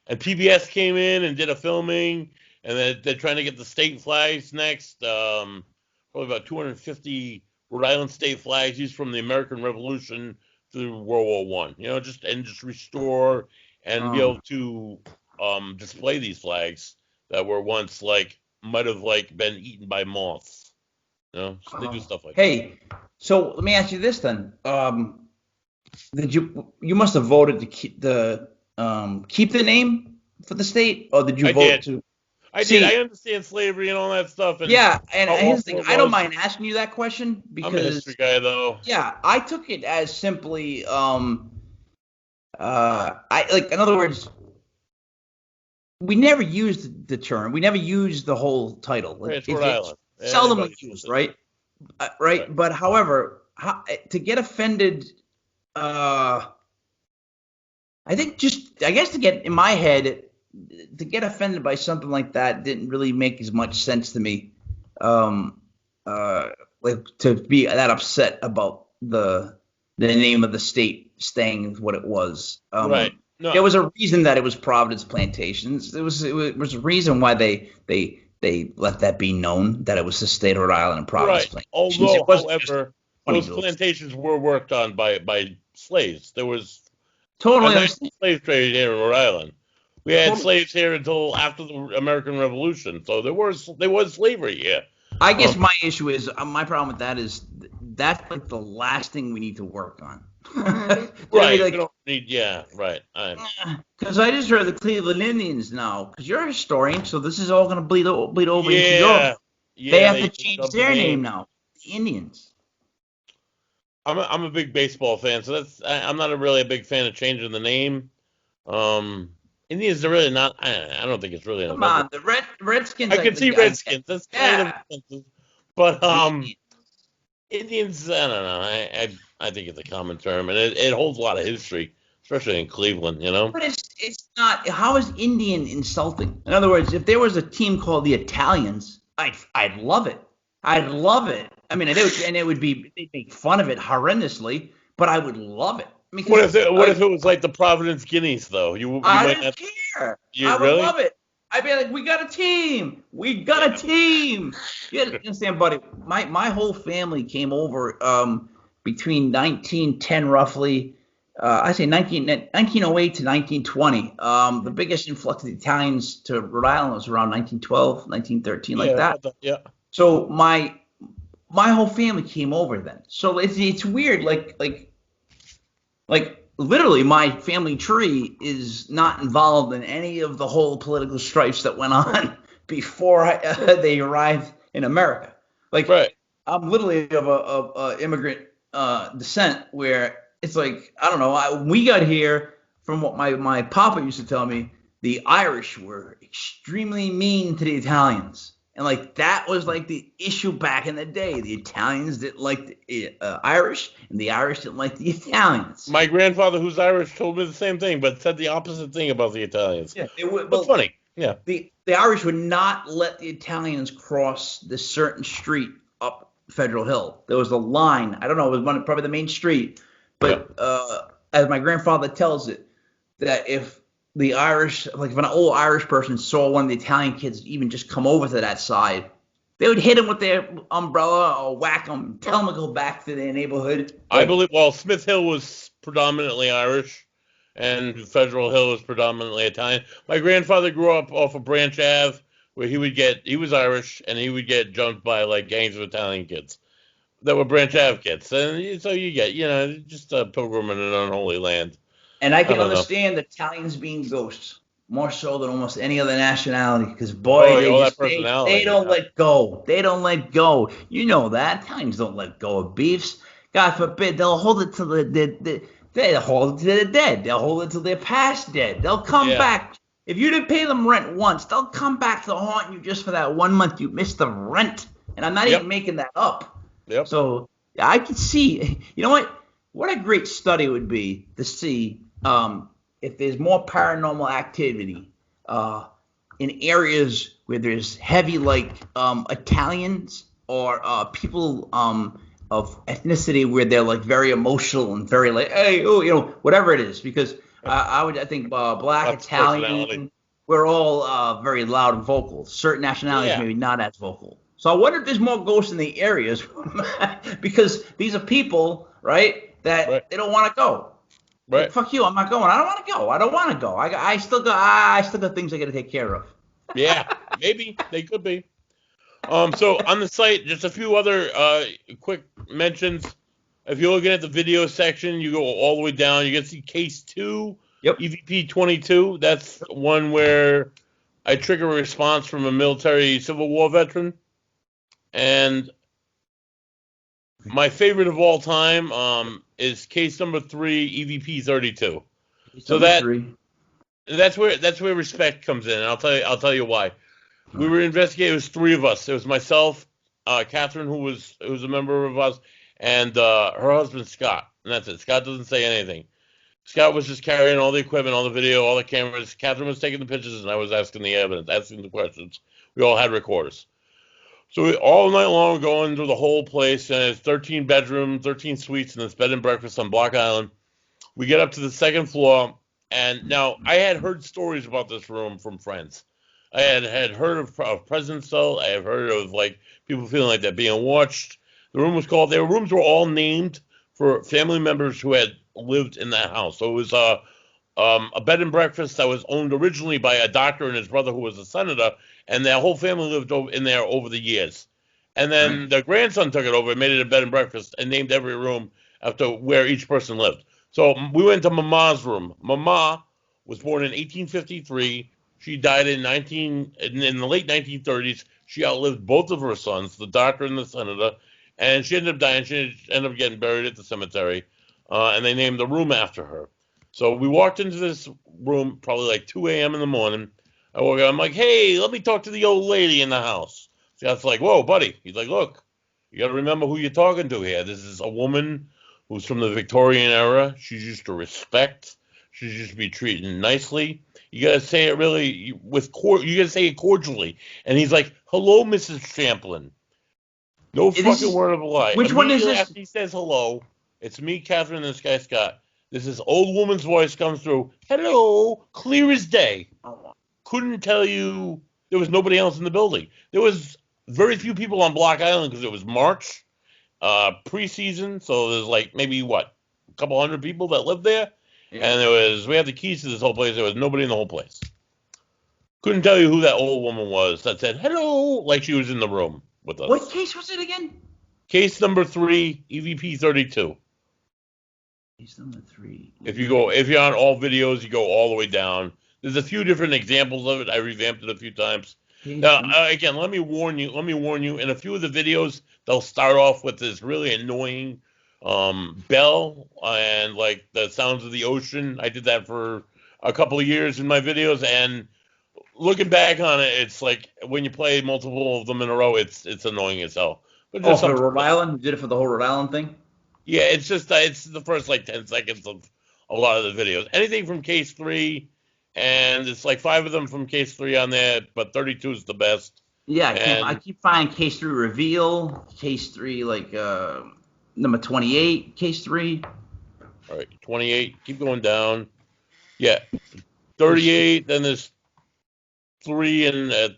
And PBS came in and did a filming, and they're trying to get the state flags next. Probably about 250 Rhode Island state flags used from the American Revolution through World War One. Just restore and be able to display these flags that were once might have been eaten by moths. So they do stuff like that. Hey, so let me ask you this then. Did you must have voted to keep the name for the state, or did you vote to? I did. I understand slavery and all that stuff. And yeah, and here's the thing. I don't mind asking you that question because I'm a history guy, though. Yeah, I took it as simply, in other words, we never used the term. We never used the whole title. It's Rhode Island. Seldom used, right? Right. But however, to get offended, I guess to get in my head, to get offended by something like that didn't really make as much sense to me. To be that upset about the name of the state staying what it was. Right. No. There was a reason that it was Providence Plantations. It was a reason why they let that be known that it was the state of Rhode Island and Providence Plantations. Although, however, those plantations were worked on by slaves. There was a slave trade here in Rhode Island. We had slaves here until after the American Revolution, so there was slavery here. I guess my issue is my problem with that is that's like the last thing we need to work on. Right. We don't need, right. Because I just heard the Cleveland Indians now. Because you're a historian, so this is all going to bleed over into New York. They have to change their name now. The Indians. I'm a big baseball fan, so I'm not really a big fan of changing the name. Indians are really not. I don't think it's really. Come on, the Redskins. I can see Redskins. That's kind of offensive, but Indians. I don't know. I think it's a common term, and it holds a lot of history, especially in Cleveland. But it's not. How is Indian insulting? In other words, if there was a team called the Italians, I'd love it. I'd love it. I mean, they'd make fun of it horrendously, but I would love it. What if it was like the Providence Guineas, though? I don't care. I would love it. I'd be like, we got a team. We got a team. You understand, buddy? My whole family came over between 1910 roughly. I say 1908 to 1920. The biggest influx of the Italians to Rhode Island was around 1912, 1913, like that. Yeah. So my whole family came over then. So it's weird, like literally my family tree is not involved in any of the whole political strifes that went on before they arrived in America. Like Right. I'm literally of immigrant descent, where it's like I don't know. We got here from what my papa used to tell me. The Irish were extremely mean to the Italians, and like that was like the issue back in the day. The Italians didn't like the Irish, and the Irish didn't like the Italians. My grandfather, who's Irish, told me the same thing, but said the opposite thing about the Italians. Yeah, they would. But Well, funny. Yeah. the Irish would not let the Italians cross this certain street up Federal Hill. There was a line. I don't know. It was probably the main street. Yeah. But as my grandfather tells it, that if the Irish, like if an old Irish person saw one of the Italian kids even just come over to that side, they would hit him with their umbrella or whack him, tell him to go back to their neighborhood. I Like, believe, well, Smith Hill was predominantly Irish, and Federal Hill was predominantly Italian. My grandfather grew up off of Branch Ave, where he was Irish, and he would get jumped by like gangs of Italian kids that were Branch Ave kids. And so you get, just a pilgrim in an unholy land. and I I can don't know. understand Italians being ghosts more so than almost any other nationality because Oh, boy, all that personality. they don't let go. They don't let go. You know that Italians don't let go of beefs. God forbid they'll hold it till they'll hold it to the dead. They'll hold it till they're past dead. They'll come Yeah. back. If you didn't pay them rent once, they'll come back to haunt you just for that 1 month you missed the rent. And I'm not Yep. even making that up. Yep. So I could see, you know what? What a great study would be to see if there's more paranormal activity in areas where there's heavy, like Italians or people of ethnicity where they're like very emotional and very like, hey, oh, whatever it is. Because I think black, Lots of personality. Italian, we're all very loud and vocal. Certain nationalities Yeah. maybe not as vocal. So I wonder if there's more ghosts in the areas because these are people, right, that Right. they don't want to go. Like, Right. fuck you, I'm not going. I don't want to go. I don't want to go. I still got things I got to take care of. Yeah. Maybe they could be. So on the site, just a few other quick mentions. If you're looking at the video section, you go all the way down. You can see case 2, Yep. EVP 22. That's one where I trigger a response from a military Civil War veteran. And my favorite of all time is case number 3, EVP 32. So that's where respect comes in. And I'll tell you why. We were investigating. It was 3 of us. It was myself, Catherine, who was a member of us, and her husband Scott. And that's it. Scott doesn't say anything. Scott was just carrying all the equipment, all the video, all the cameras. Catherine was taking the pictures, and I was asking the evidence, asking the questions. We all had recorders. So all night long, going through the whole place, and it's 13 bedrooms, 13 suites, and it's bed and breakfast on Block Island. We get up to the 2nd floor, and now I had heard stories about this room from friends. I had heard of presence, though. I have heard of like people feeling like they're being watched. The room was called. Their rooms were all named for family members who had lived in that house. So it was a bed and breakfast that was owned originally by a doctor and his brother who was a senator, and their whole family lived in there over the years. And then their grandson took it over and made it a bed and breakfast and named every room after where each person lived. So we went to Mama's room. Mama was born in 1853. She died in the late 1930s. She outlived both of her sons, the doctor and the senator, and she ended up dying. She ended up getting buried at the cemetery, and they named the room after her. So we walked into this room probably like 2 a.m. in the morning. I woke up. I'm like, hey, let me talk to the old lady in the house. Scott's like, whoa, buddy. He's like, look, you got to remember who you're talking to here. This is a woman who's from the Victorian era. She's used to respect. She's used to be treated nicely. You got to say it really you got to say it cordially. And he's like, hello, Mrs. Champlin. No fucking word of a lie. Which one is this? After he says hello, it's me, Catherine, and this guy, Scott. This old woman's voice comes through. Hello, clear as day. Couldn't tell you there was nobody else in the building. There was very few people on Block Island because it was March, preseason. So there's like maybe a couple hundred people that lived there. Yeah. And we had the keys to this whole place. There was nobody in the whole place. Couldn't tell you who that old woman was that said hello like she was in the room with us. What case was it again? Case number 3, EVP 32. Case number 3. If you're on all videos, you go all the way down. There's a few different examples of it. I revamped it a few times. Now, again, let me warn you. In a few of the videos, they'll start off with this really annoying bell and like the sounds of the ocean. I did that for a couple of years in my videos, and looking back on it, it's like when you play multiple of them in a row, it's annoying as hell. But Oh, just for something. Rhode Island? You did it for the whole Rhode Island thing? Yeah, it's just it's the first like 10 seconds of a lot of the videos. Anything from case 3, and it's like 5 of them from case 3 on there, but 32 is the best. Yeah, I And keep finding case 3 reveal, case 3 like number 28, case 3. all right, 28, keep going down. Yeah, Case 38, then there's 3 and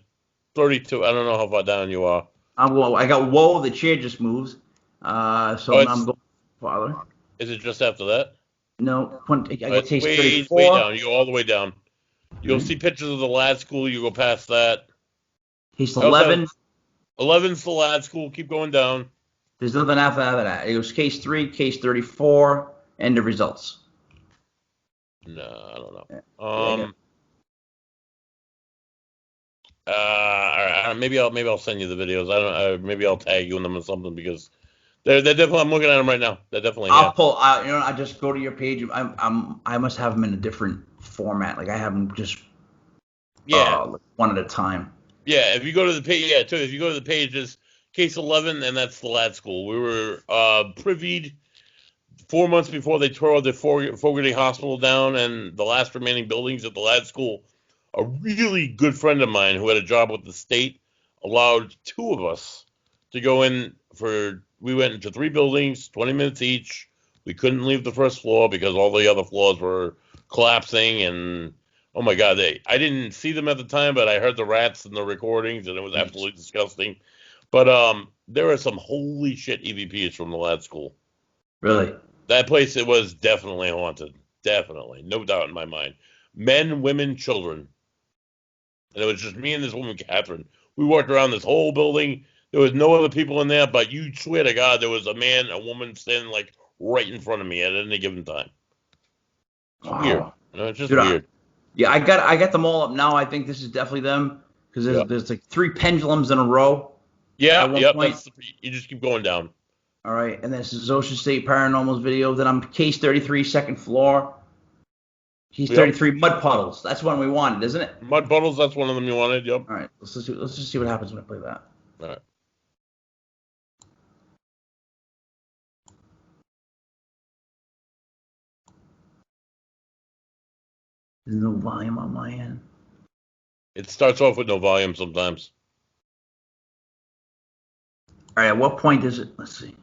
32. I don't know how far down you are. I got whoa, the chair just moves. So Oh, now I'm going farther. is it just after that? No, I got It's case way 34. down. You go all the way down. You'll see pictures of the lad school. You go past that. Case I also 11. have 11's the lad school. Keep going down. There's nothing after that. It was case 3, case 34, end of results. No, I don't know. Yeah, All right, maybe I'll send you the videos. I don't. Maybe I'll tag you in them or something because they're definitely. I'm looking at them right now. They're definitely I'll here. pull. I just go to your page. I must have them in a different format. Like I have them just one at a time. Yeah, if you go to the page, if you go to the pages, case 11, and that's the lad school. We were privied 4 months before they tore the Fogarty Hospital down and the last remaining buildings at the lad school. A really good friend of mine who had a job with the state allowed 2 of us to go in we went into 3 buildings, 20 minutes each. We couldn't leave the first floor because all the other floors were collapsing, and oh my God, I didn't see them at the time, but I heard the rats in the recordings, and it was absolutely disgusting. But there are some holy shit EVPs from the lad school. Really? That place, it was definitely haunted. Definitely. No doubt in my mind. Men, women, children. And it was just me and this woman, Catherine. We walked around this whole building. There was no other people in there, but you swear to God, there was a man, a woman standing like right in front of me at any given time. It's weird. It's just weird. Yeah, I got them all up now. I think this is definitely them because there's like 3 pendulums in a row. Yeah, you just keep going down. All right, and this is Ocean State Paranormal's video. Then I'm case 33, second floor. Case 33, mud puddles. That's one we wanted, isn't it? Mud puddles. That's one of them you wanted. Yep. All right, let's just see what happens when I play that. All right. There's no volume on my end. It starts off with no volume sometimes. All right, at what point is it? Let's see.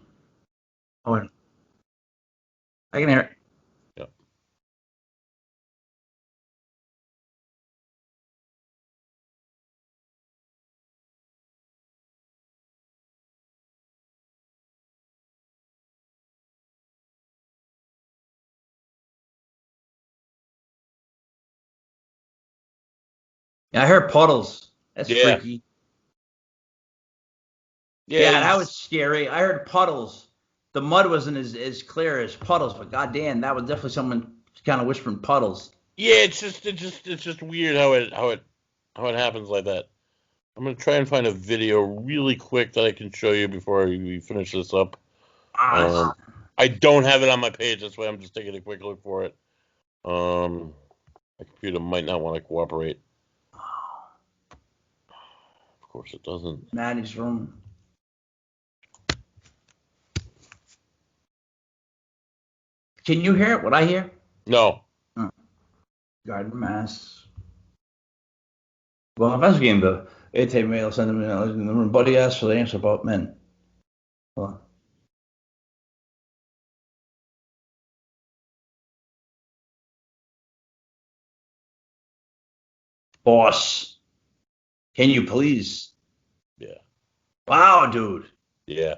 Oh, I can hear it. Yep. Yeah, I heard puddles. That's freaky. Yeah, that was scary. I heard puddles. The mud wasn't as clear as puddles, but goddamn, that was definitely someone kind of whispering puddles. Yeah, it's just weird how it happens like that. I'm gonna try and find a video really quick that I can show you before we finish this up. I don't have it on my page, that's why I'm just taking a quick look for it. My computer might not want to cooperate. Of course it doesn't. Maddie's room. Can you hear it? What I hear? No. Garden Mass. Well, investigating the AT mail, send them in. Buddy asked for the answer about men. Well. Boss, can you please? Yeah. Wow, dude. Yeah.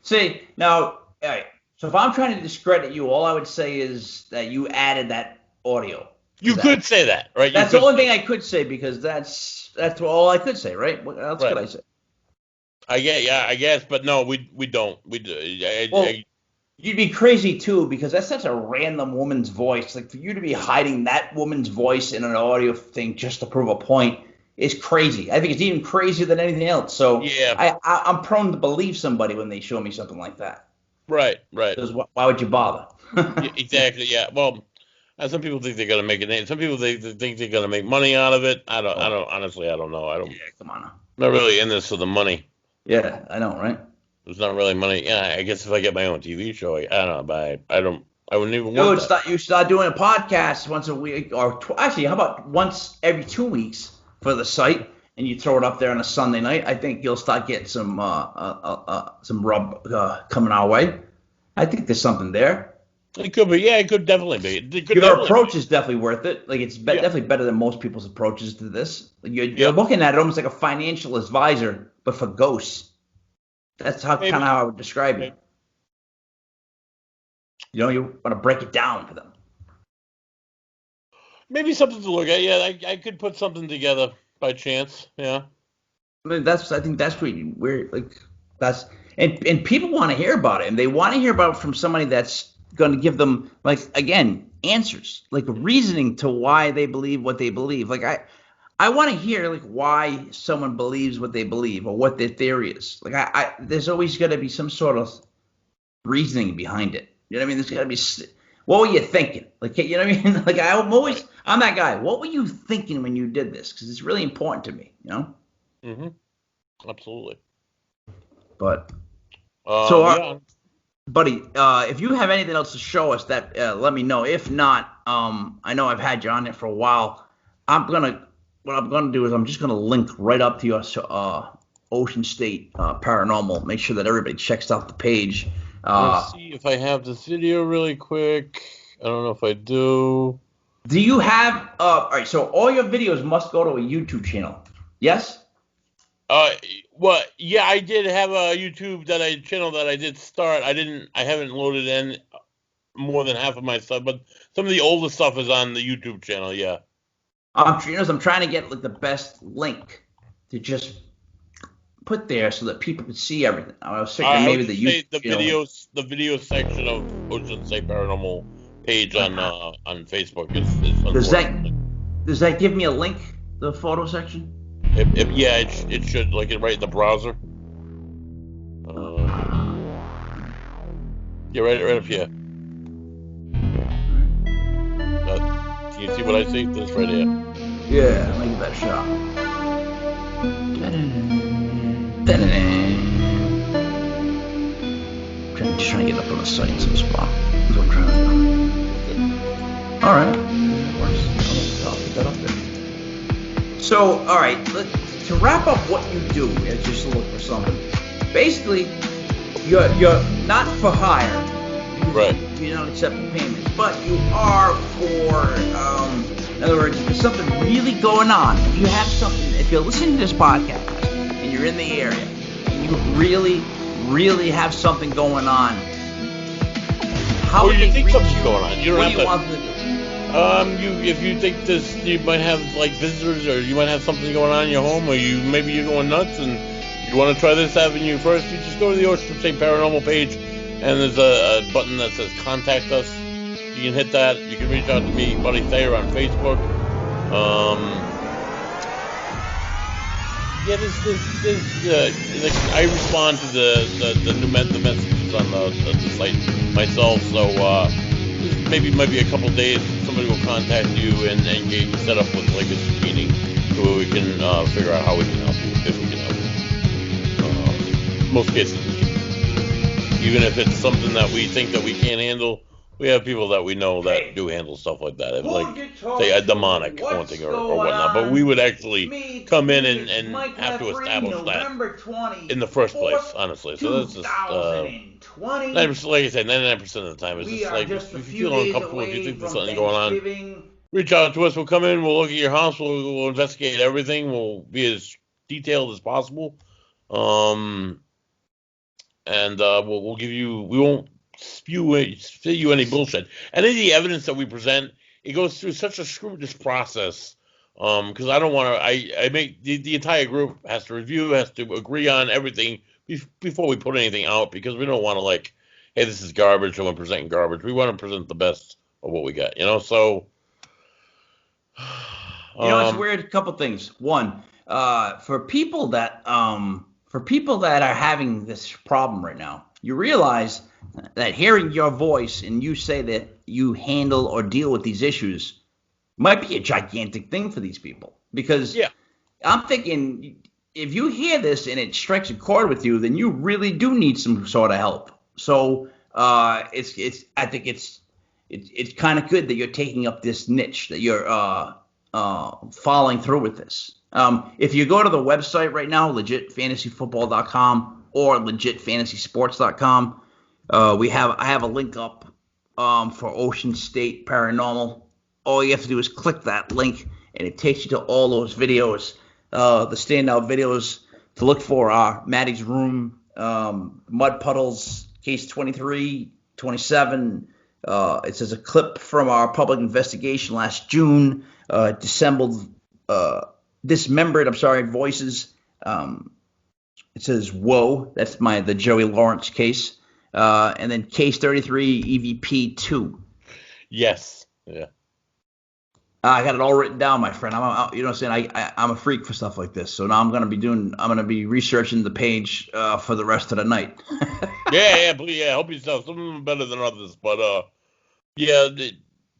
See, now, all right. So if I'm trying to discredit you, all I would say is that you added that audio. You could say that, right? That's the only thing I could say because that's all I could say, right? What else could I say? I guess, but no, we don't. You'd be crazy too because that's such a random woman's voice. Like for you to be hiding that woman's voice in an audio thing just to prove a point is crazy. I think it's even crazier than anything else. So Yeah. I'm prone to believe somebody when they show me something like that. Right. Because why would you bother? Yeah, exactly. Yeah. Well, some people think they're gonna make a name. Some people they think they're gonna make money out of it. I don't. Honestly, I don't know. I don't. Yeah, come on. Not really in this for the money. Yeah, I know, right? There's not really money. Yeah, I guess if I get my own TV show, I don't know, but I don't. I wouldn't even want Dude, that. you start doing a podcast once a week, or actually, how about once every 2 weeks for the site, and you throw it up there on a Sunday night. I think you'll start getting some rub coming our way. I think there's something there. It could be. Yeah, it could definitely be. It could Your definitely approach be. is definitely worth it. Like it's Yeah. definitely better than most people's approaches to this. You're Yeah. looking at it almost like a financial advisor, but for ghosts. That's how Maybe. kind of how I would describe it. Maybe. You know, you want to break it down for them. Maybe something to look at. Yeah, I could put something together by chance. Yeah. I mean, I think that's where like that's and people want to hear about it, and they want to hear about it from somebody that's going to give them like again answers, like reasoning to why they believe what they believe. Like I want to hear like why someone believes what they believe or what their theory is. Like I there's always got to be some sort of reasoning behind it. You know what I mean? There's got to be what were you thinking? Like you know what I mean? Like I'm that guy. What were you thinking when you did this? Because it's really important to me. You know. Mm-hmm. Absolutely. But yeah. buddy, if you have anything else to show us, that let me know. If not, I know I've had you on there for a while. What I'm gonna do is I'm just gonna link right up to your Ocean State Paranormal. Make sure that everybody checks out the page. Let's see if I have this video really quick. I don't know if I do. Do you have? All right. So all your videos must go to a YouTube channel. Yes. Well, yeah, I did have a YouTube channel that I did start. I haven't loaded in more than half of my stuff, but some of the older stuff is on the YouTube channel. Yeah. I'm trying to get like the best link to just put there so that people can see everything. I was thinking maybe the video section of Ocean State Paranormal page on Facebook is does that give me a link? The photo section. It should, like, right in the browser. Yeah, right up here. Can you see what I see? This right here. Yeah, let me give that a shot. Just trying to get up on the site in some spot. That's what I'm trying to do. All right. I'll put that up there. So, all right, to wrap up what you do is just look for something. Basically, you're not for hire. Right. You don't accept payments, but you are for, in other words, if there's something really going on, if you have something, if you're listening to this podcast and you're in the area, and you really, really have something going on, how would you think reach something's you? going on? You don't What have do you want them to do? If you think you might have like visitors, or you might have something going on in your home, or maybe you're going nuts and you want to try this avenue first, you just go to the Ocean State Paranormal page, and there's a button that says Contact Us. You can hit that. You can reach out to me, Buddy Thayer, on Facebook. Like, I respond to the messages on the site myself, so. Maybe a couple days somebody will contact you and get you set up with like a meeting so we can figure out how we can help you, if we can help you. Most cases we can. Even if it's something that we think that we can't handle, we have people that we know that do handle stuff like that. Like, say, a demonic haunting or whatnot. But we would actually come in and have to establish that in the first place, honestly. So that's just, like I said, 99% of the time, it's just like, if you feel uncomfortable, if you think there's something going on, reach out to us. We'll come in, we'll look at your house, we'll investigate everything, we'll be as detailed as possible. And we'll give you, we won't spew you any bullshit. And any of the evidence that we present, it goes through such a scrutineous process. Because I don't want to, I make the entire group has to review, has to agree on everything before we put anything out, because we don't want to, like, hey, this is garbage, and we're presenting garbage. We want to present the best of what we got, you know? So, It's weird. A couple things. One, for people that are having this problem right now, you realize that hearing your voice and you say that you handle or deal with these issues might be a gigantic thing for these people. Because I'm thinking, if you hear this and it strikes a chord with you, then you really do need some sort of help. So I think it's kind of good that you're taking up this niche, that you're following through with this. If you go to the website right now, legitfantasyfootball.com or legitfantasysports.com, I have a link up for Ocean State Paranormal. All you have to do is click that link, and it takes you to all those videos. The standout videos to look for are Maddie's Room, Mud Puddles, Case 23, 27. It says a clip from our public investigation last June, dismembered voices. It says, whoa, that's the Joey Lawrence case. And then Case 33, EVP 2. Yes. Yeah. I got it all written down, my friend. I'm a freak for stuff like this. So now I'm gonna be researching the page for the rest of the night. yeah. Help yourself. Some of them are better than others, but the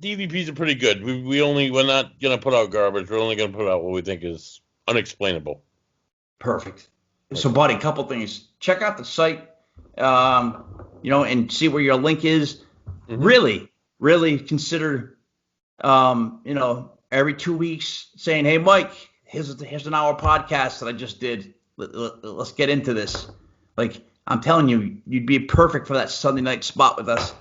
DVPs are pretty good. We're not gonna put out garbage. We're only gonna put out what we think is unexplainable. Perfect. So, buddy, couple things. Check out the site, and see where your link is. Mm-hmm. Really consider. Every 2 weeks saying, hey, Mike, here's an hour podcast that I just did. Let's get into this. Like, I'm telling you, you'd be perfect for that Sunday night spot with us.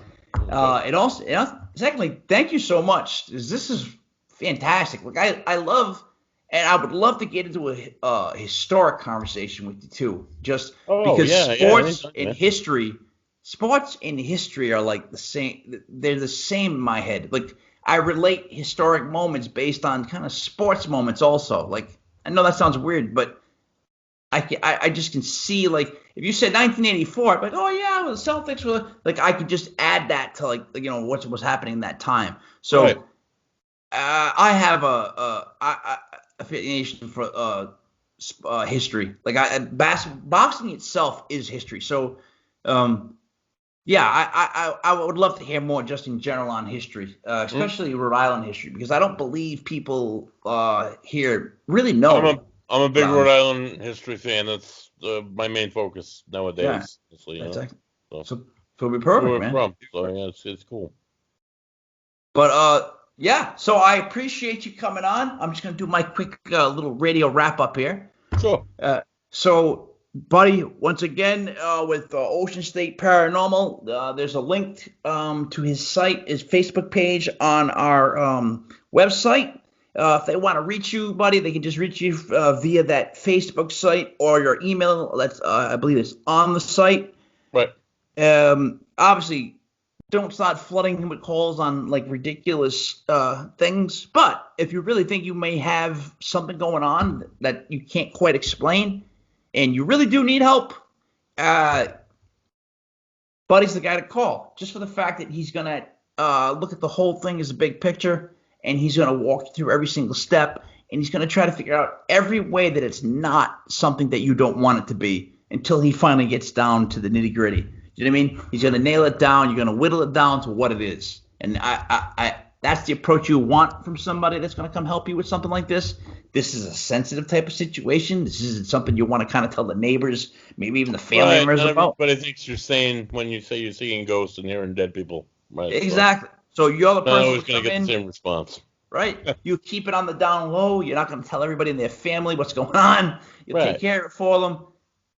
Secondly, thank you so much. This is fantastic. Like, I love, and I would love to get into a historic conversation with you too, just because sports and history are like the same. They're the same in my head. Like, I relate historic moments based on kind of sports moments also. Like, I know that sounds weird, but I just can see, like, if you said 1984, I'd be like, oh yeah, well, the Celtics were, like, I could just add that to, like, what was happening in that time. So right. I have a affiliation for history. Like, boxing itself is history. So I would love to hear more just in general on history, especially Rhode Island history, because I don't believe people here really know. I'm a big Rhode Island history fan. That's my main focus nowadays. Yeah, exactly. So it'll be perfect, man. So yeah, it's cool. But so I appreciate you coming on. I'm just gonna do my quick little radio wrap up here. Sure. So, buddy, once again, with Ocean State Paranormal, there's a link to his site, his Facebook page on our website. If they want to reach you, buddy, they can just reach you via that Facebook site or your email. That's I believe it's on the site. Right. Obviously, don't start flooding him with calls on, like, ridiculous things. But if you really think you may have something going on that you can't quite explain, and you really do need help, Buddy's the guy to call, just for the fact that he's going to look at the whole thing as a big picture, and he's going to walk you through every single step, and he's going to try to figure out every way that it's not something that you don't want it to be until he finally gets down to the nitty-gritty. You know what I mean? He's going to nail it down. You're going to whittle it down to what it is. And I that's the approach you want from somebody that's going to come help you with something like this. This is a sensitive type of situation. This isn't something you want to kind of tell the neighbors, maybe even the family members about. But I think you're saying when you say you're seeing ghosts and hearing dead people. Right? Exactly. So you're the person who's going to get the same response. Right? You keep it on the down low. You're not going to tell everybody in their family what's going on. You take care of it for them.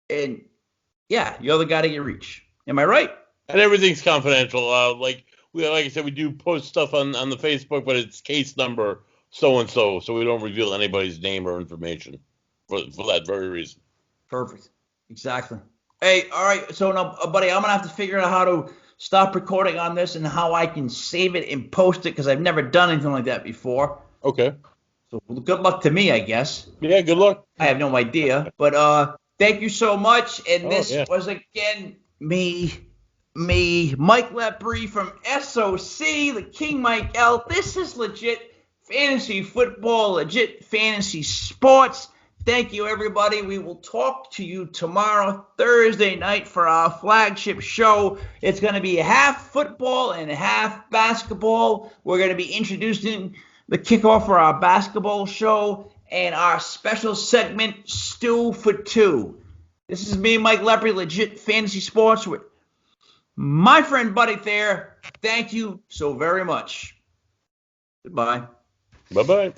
And, you're the guy that you reach. Am I right? And everything's confidential. Like I said, we do post stuff on the Facebook, but it's case number so-and-so, so we don't reveal anybody's name or information for that very reason. Perfect. Exactly. Hey, all right. So, now, buddy, I'm going to have to figure out how to stop recording on this and how I can save it and post it, because I've never done anything like that before. Okay. So good luck to me, I guess. Yeah, good luck. I have no idea. But thank you so much. And this was, again, me, Mike Lepre from SOC, the King Mike L. This is legit fantasy football, legit fantasy sports. Thank you, everybody. We will talk to you tomorrow, Thursday night, for our flagship show. It's going to be half football and half basketball. We're going to be introducing the kickoff for our basketball show and our special segment, Stew for Two. This is me, Mike Lepre, legit fantasy sports with my friend Buddy Thayer. Thank you so very much. Goodbye. Bye-bye.